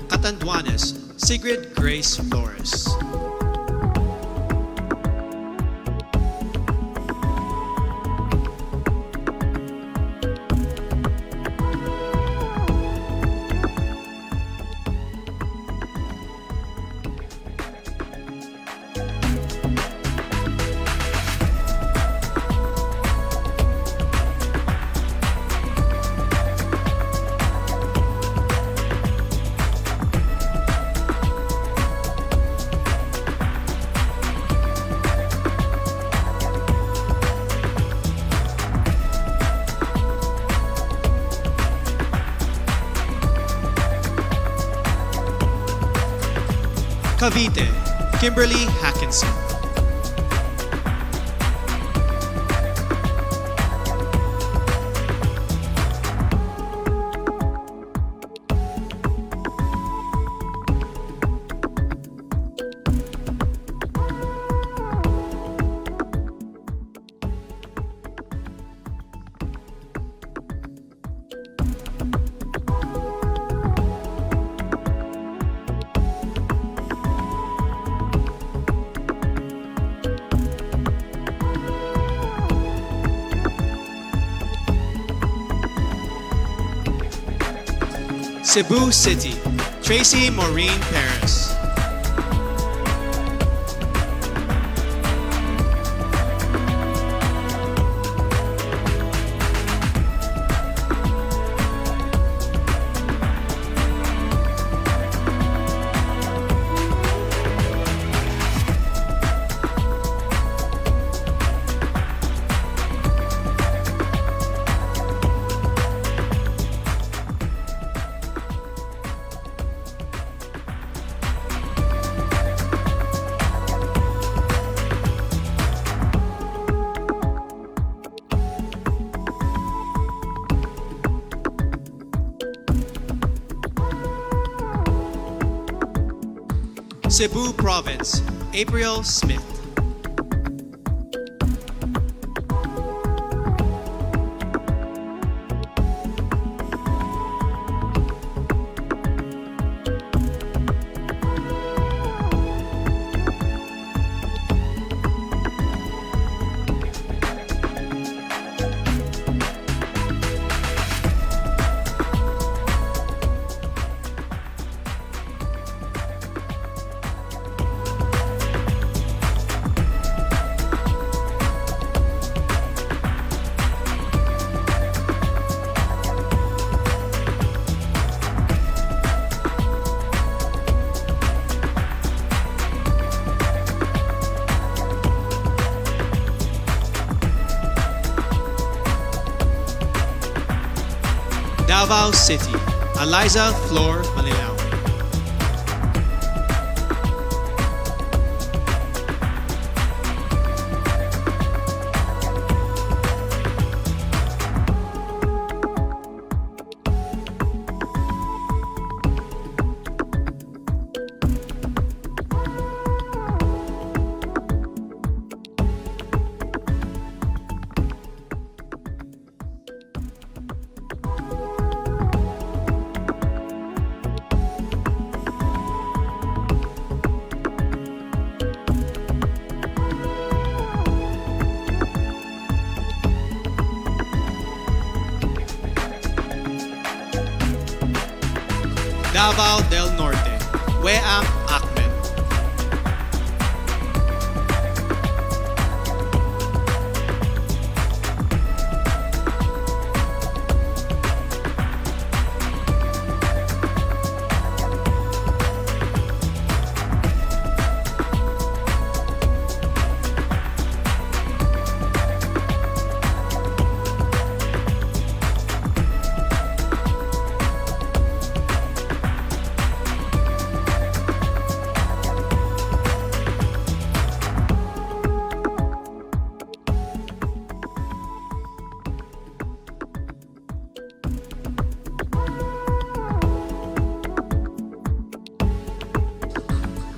Catanduanes, Sigrid Grace Flores. Cavite, Kimberly Hackinson. Cebu City, Tracy Maureen Paris. Cebu Province, April Smith. Davao City, Eliza Flor Manilao. Davao del Norte, Weam Ahmed.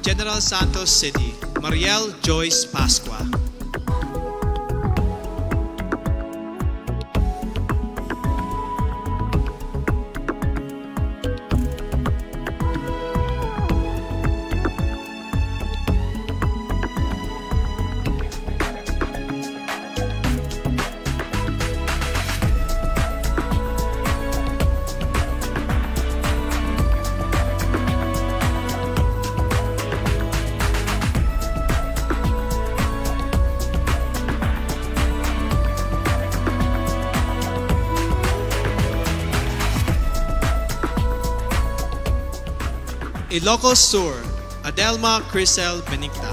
General Santos City, Mariel Joyce Pascua. Ilocos Sur, Adelma Crisel Benicta.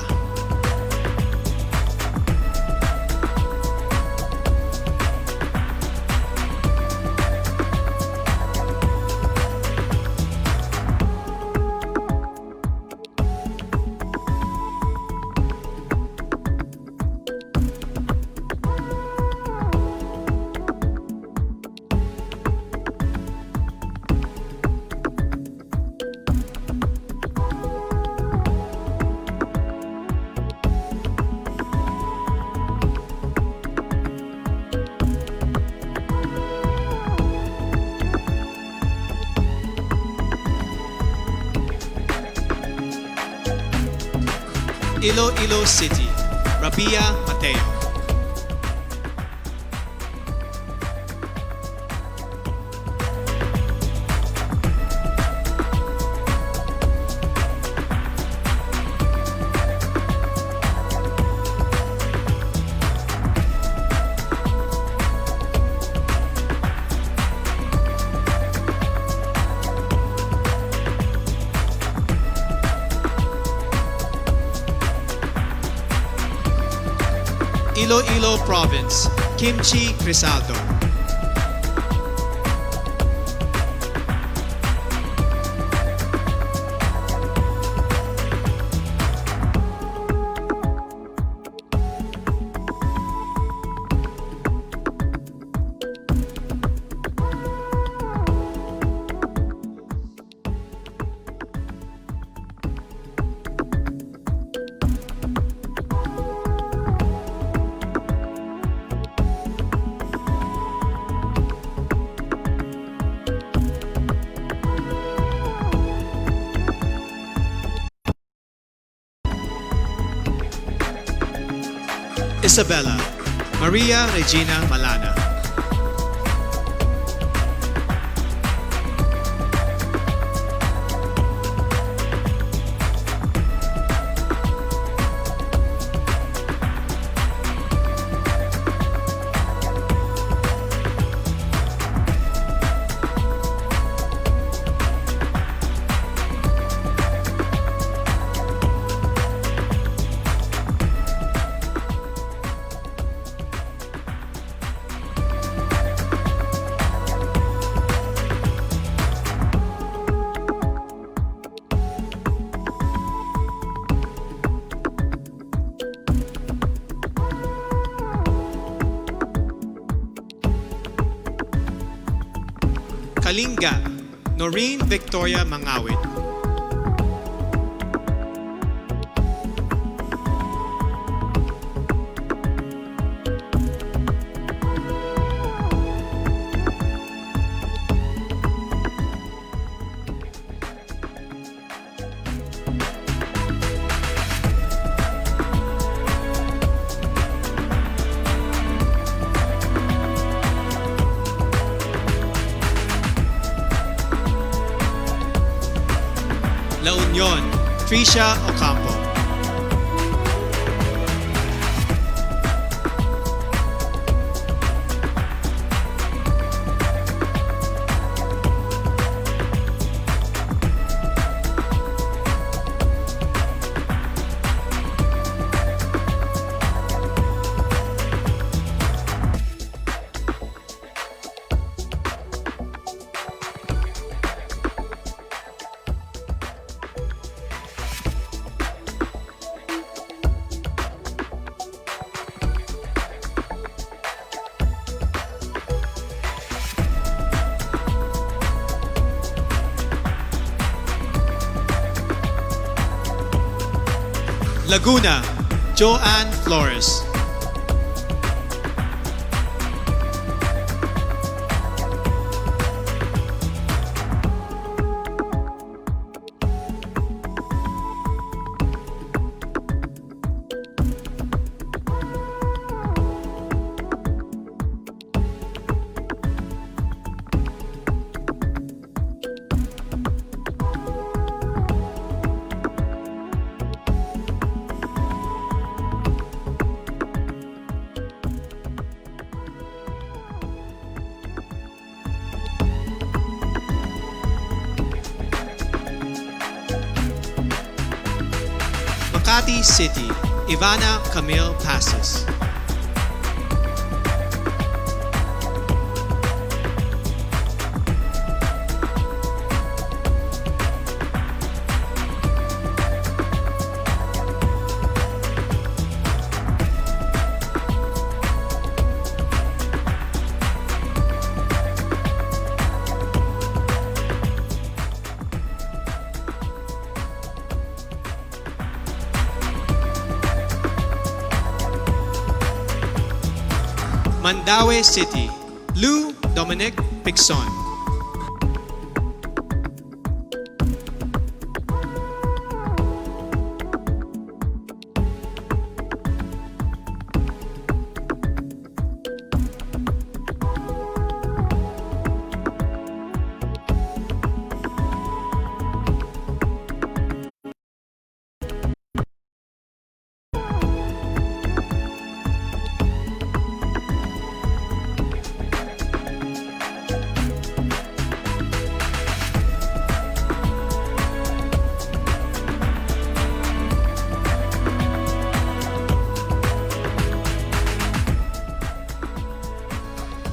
Iloilo City, Rabia Mateo. Iloilo Province, Kimchi Crisaldo. Isabela, Maria Regina Malana. Kalinga, Noreen Victoria Mangawit. La Union, Tricia Ocampo. Laguna, Joanne Flores. Makati City, Ivana Camille Passes. Mandaue City, Lou Dominic Pixon.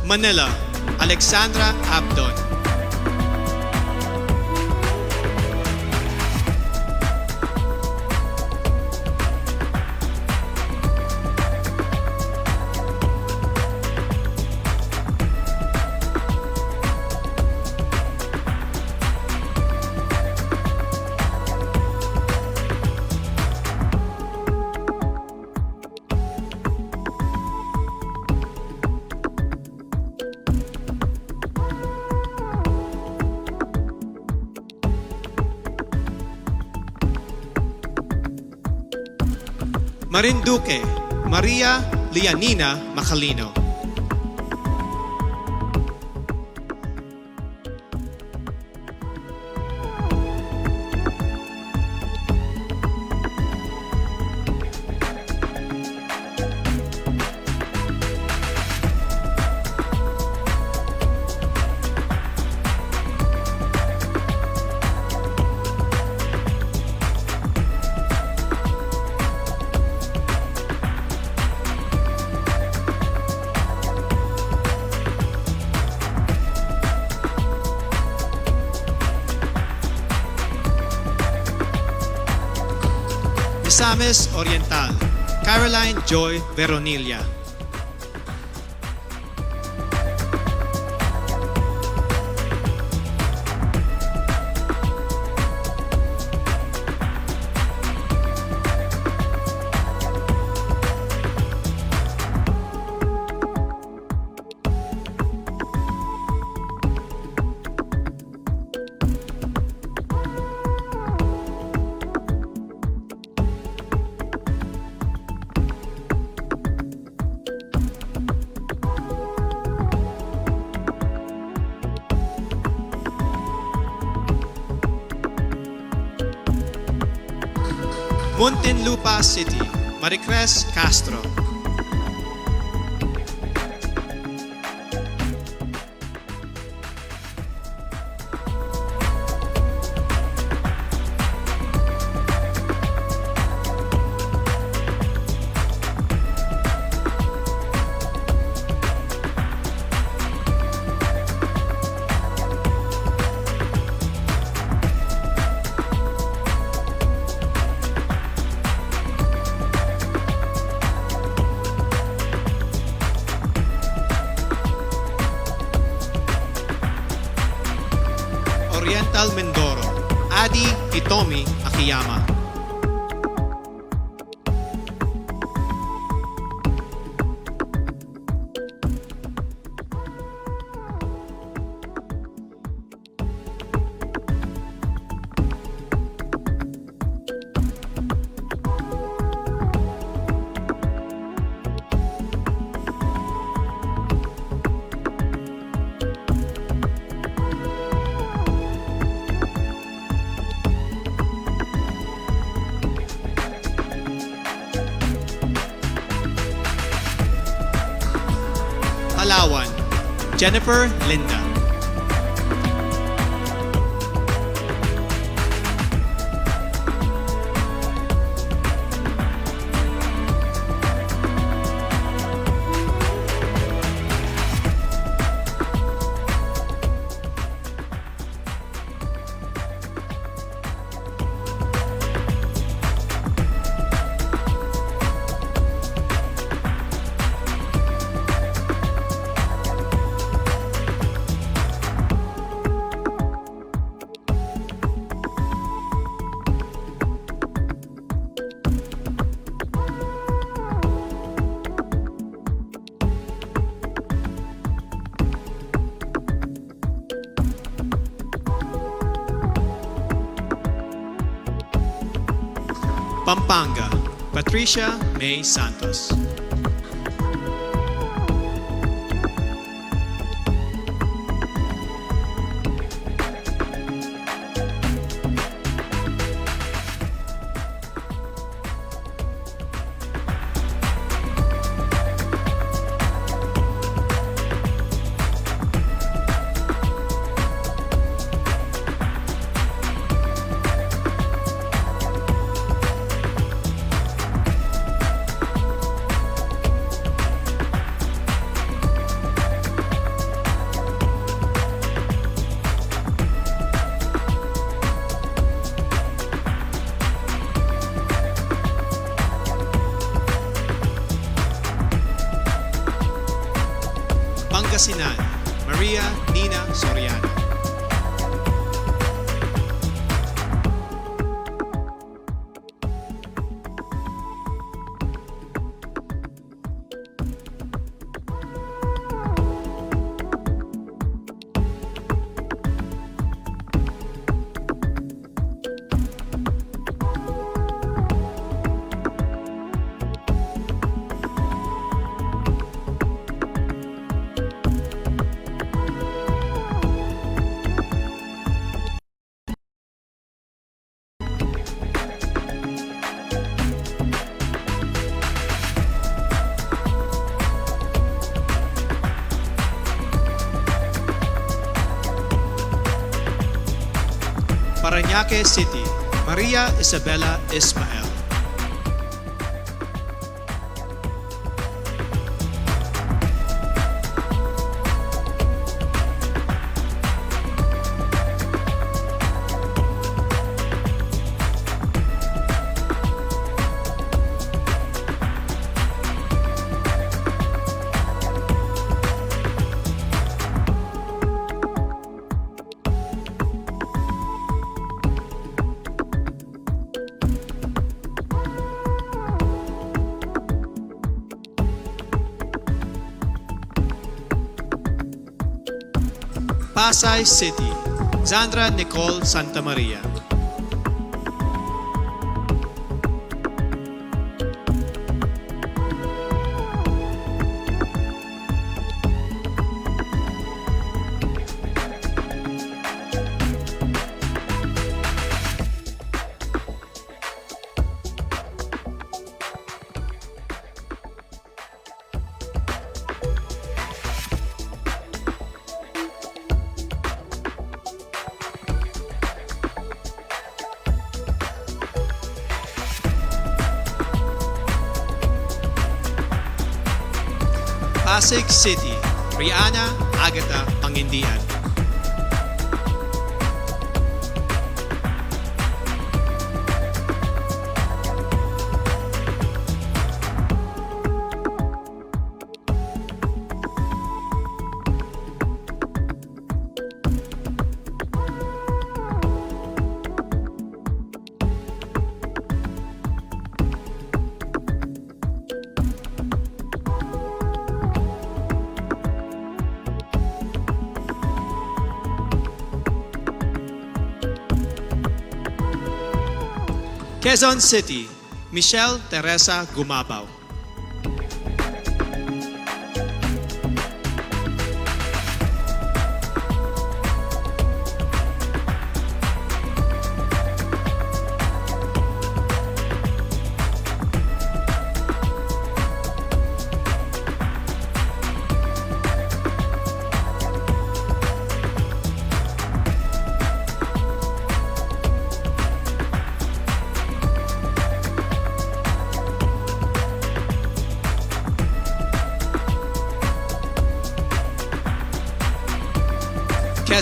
Manila, Alexandra Abdon. Marinduque, Maria Lianina Macalino. Misamis Oriental, Caroline Joy Veronilla. Muntinlupa City, Maricres Castro. Oriental Mindoro, Adi Hitomi Akiyama. Jennifer Linda. Pampanga, Patricia May Santos. Pangasinan, Maria Nina Soriano. Parañaque City, Maria Isabella Ismael. Pasay City, Zandra Nicole Santa Maria. Pasig City, Rihanna Agata Pangindian. Quezon City, Michelle Teresa Gumabaw.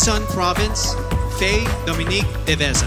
Quezon Province, Faye Dominique Deveza.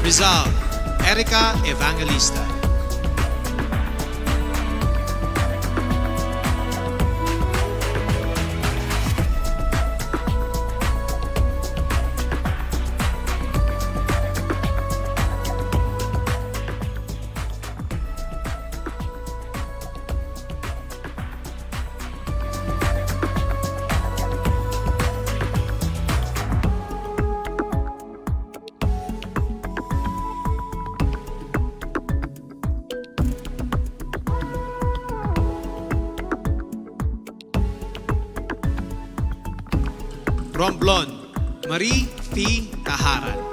Rizal, Erica Evangelista. Romblon, Marie P. Taharan.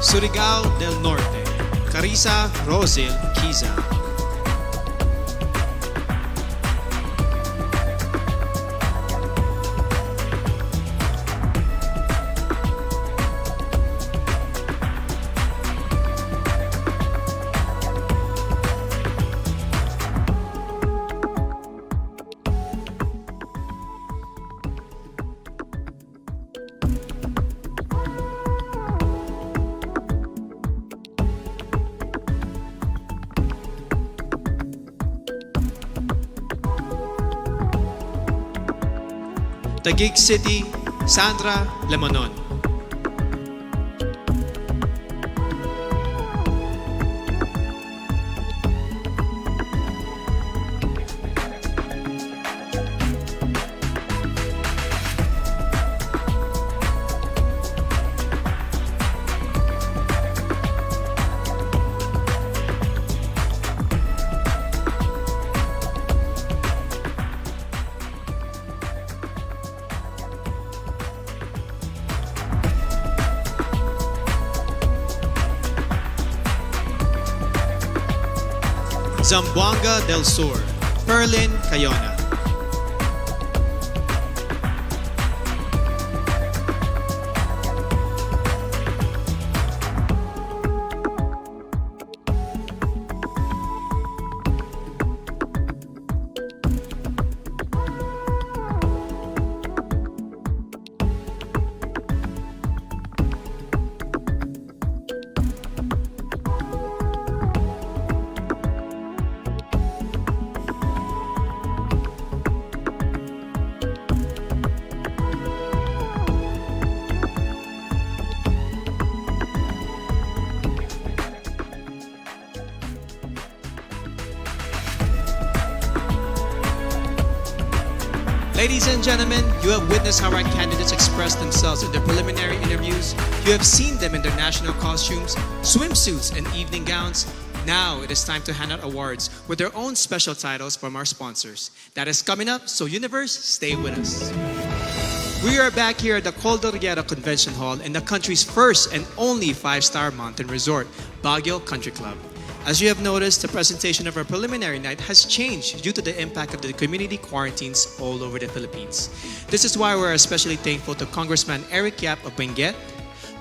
Surigao del Norte, Carissa Rosil Kiza. Taguig City, Sandra Lemonon. Zamboanga del Sur, Perlin Cayona. Ladies and gentlemen, you have witnessed how our candidates expressed themselves in their preliminary interviews. You have seen them in their national costumes, swimsuits, and evening gowns. Now it is time to hand out awards with their own special titles from our sponsors. That is coming up, so Universe, stay with us. We are back here at the Cordillera Convention Hall in the country's first and only 5-star mountain resort, Baguio Country Club. As you have noticed, the presentation of our preliminary night has changed due to the impact of the community quarantines all over the Philippines. This is why we're especially thankful to Congressman Eric Yap of Benguet,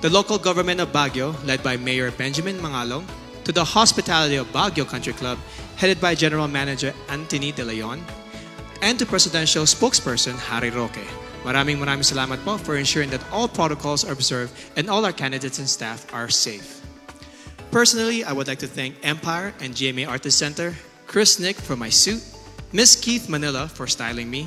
the local government of Baguio, led by Mayor Benjamin Mangalong, to the hospitality of Baguio Country Club, headed by General Manager Anthony De Leon, and to Presidential Spokesperson Harry Roque. Maraming salamat po for ensuring that all protocols are observed and all our candidates and staff are safe. Personally, I would like to thank Empire and GMA Artist Center, Chris Nick for my suit, Miss Keith Manila for styling me,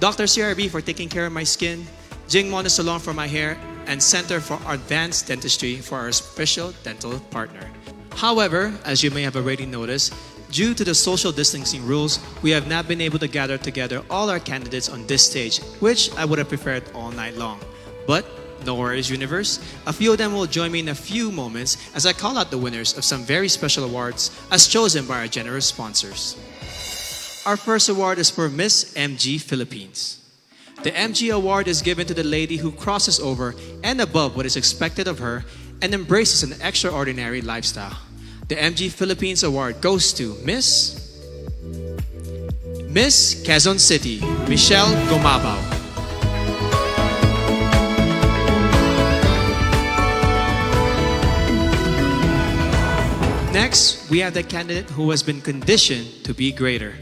Dr. CRB for taking care of my skin, Jing Mona Salon for my hair, and Center for Advanced Dentistry for our special dental partner. However, as you may have already noticed, due to the social distancing rules, we have not been able to gather together all our candidates on this stage, which I would have preferred all night long. But no worries, universe. A few of them will join me in a few moments as I call out the winners of some very special awards as chosen by our generous sponsors. Our first award is for Miss MG Philippines. The MG Award is given to the lady who crosses over and above what is expected of her and embraces an extraordinary lifestyle. The MG Philippines Award goes to Miss Quezon City, Michelle Gomabao. Next, we have the candidate who has been conditioned to be greater.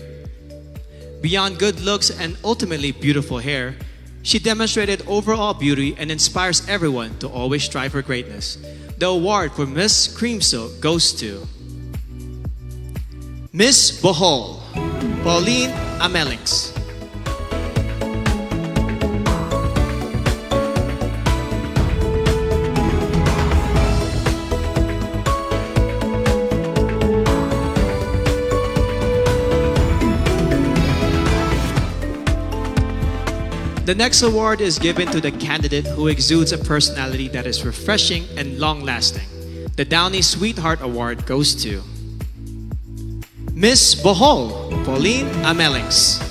Beyond good looks and ultimately beautiful hair, she demonstrated overall beauty and inspires everyone to always strive for greatness. The award for Miss Cream Silk goes to Miss Bohol, Pauline Amelix. The next award is given to the candidate who exudes a personality that is refreshing and long-lasting. The Downey Sweetheart Award goes to Miss Bohol, Pauline Amelix.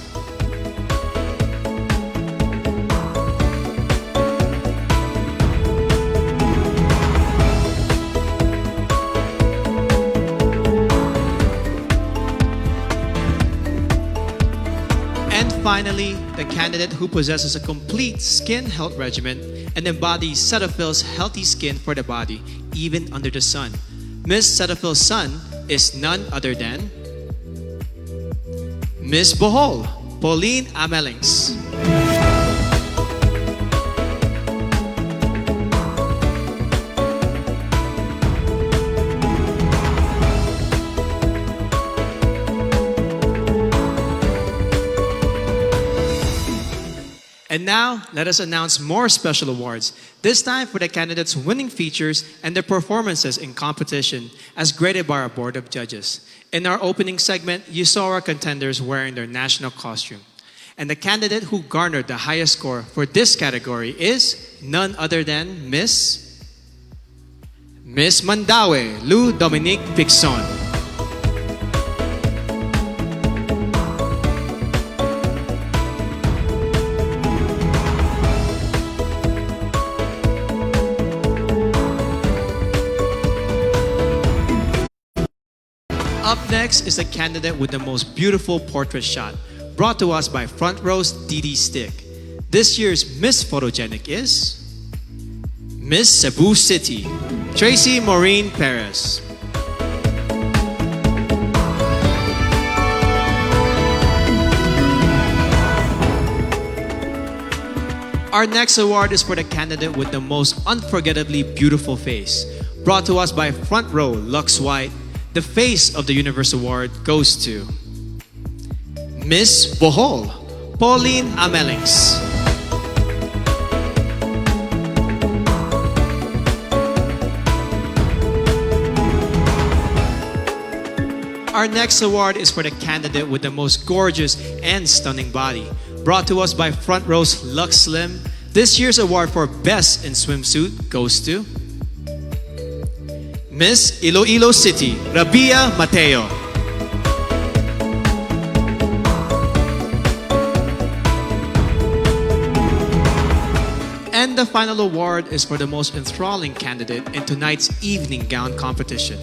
Finally, the candidate who possesses a complete skin health regimen and embodies Cetaphil's healthy skin for the body, even under the sun. Miss Cetaphil's son is none other than Miss Bohol, Pauline Amelings. And now, let us announce more special awards, this time for the candidates' winning features and their performances in competition as graded by our board of judges. In our opening segment, you saw our contenders wearing their national costume. And the candidate who garnered the highest score for this category is none other than Miss Mandaue, Lou Dominique Pixon. Up next is the candidate with the most beautiful portrait shot, brought to us by Front Row's Didi Stick. This year's Miss Photogenic is Miss Cebu City, Tracy Maureen Perez. Our next award is for the candidate with the most unforgettably beautiful face, brought to us by Front Row Lux White. The Face of the Universe Award goes to Miss Bohol, Pauline Amelings. Our next award is for the candidate with the most gorgeous and stunning body, brought to us by Front Row's Lux Slim. This year's award for Best in Swimsuit goes to Miss Iloilo City, Rabia Mateo. And the final award is for the most enthralling candidate in tonight's evening gown competition.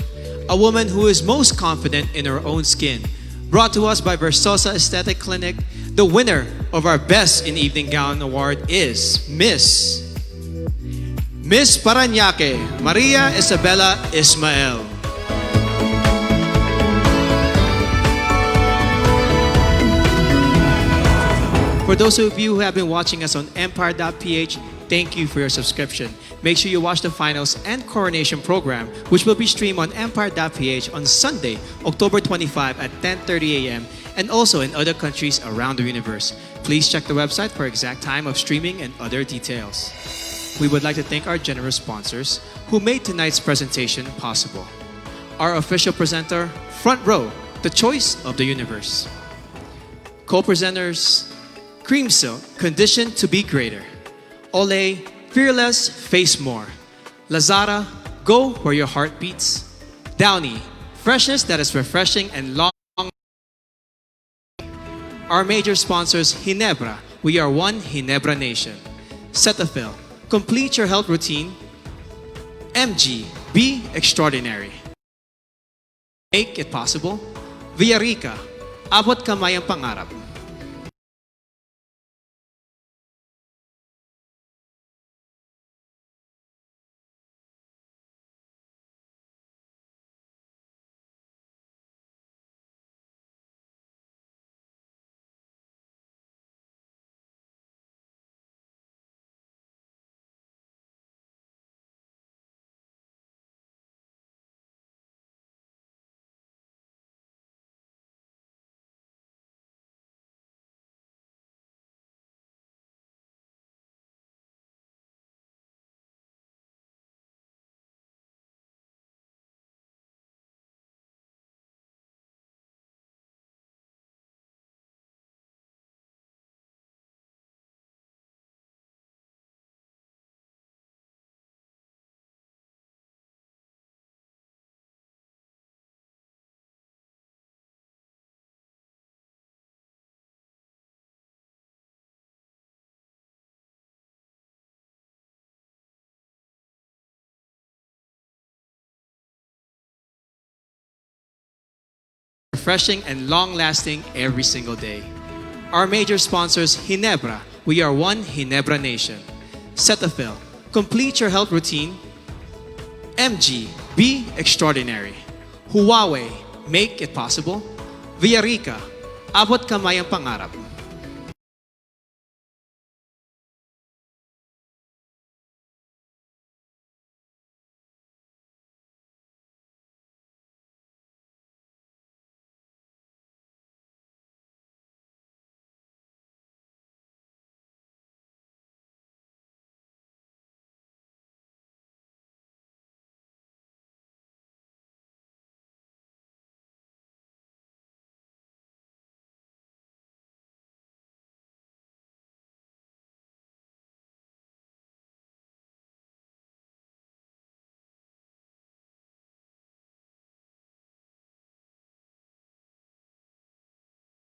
A woman who is most confident in her own skin. Brought to us by Versosa Aesthetic Clinic, the winner of our Best in Evening Gown Award is Miss Parañaque, Maria Isabella Ismael. For those of you who have been watching us on Empire.ph, thank you for your subscription. Make sure you watch the finals and coronation program, which will be streamed on Empire.ph on Sunday, October 25 at 10:30 a.m. and also in other countries around the universe. Please check the website for exact time of streaming and other details. We would like to thank our generous sponsors who made tonight's presentation possible. Our official presenter, Front Row, the choice of the universe. Co-presenters, Cream Silk, Conditioned to be Greater. Olay, Fearless, Face More. Lazada, Go where your heart beats. Downy, freshness that is refreshing and long. Our major sponsors, Ginebra, we are one Ginebra nation. Cetaphil, complete your health routine. MG, be extraordinary. Make it possible. Villarica, abot kamay ang pangarap. Refreshing and long-lasting every single day. Our major sponsors, Ginebra, we are one Ginebra nation. Cetaphil, complete your health routine. MG, be extraordinary. Huawei, make it possible. Villarica, abot kamay ang pangarap.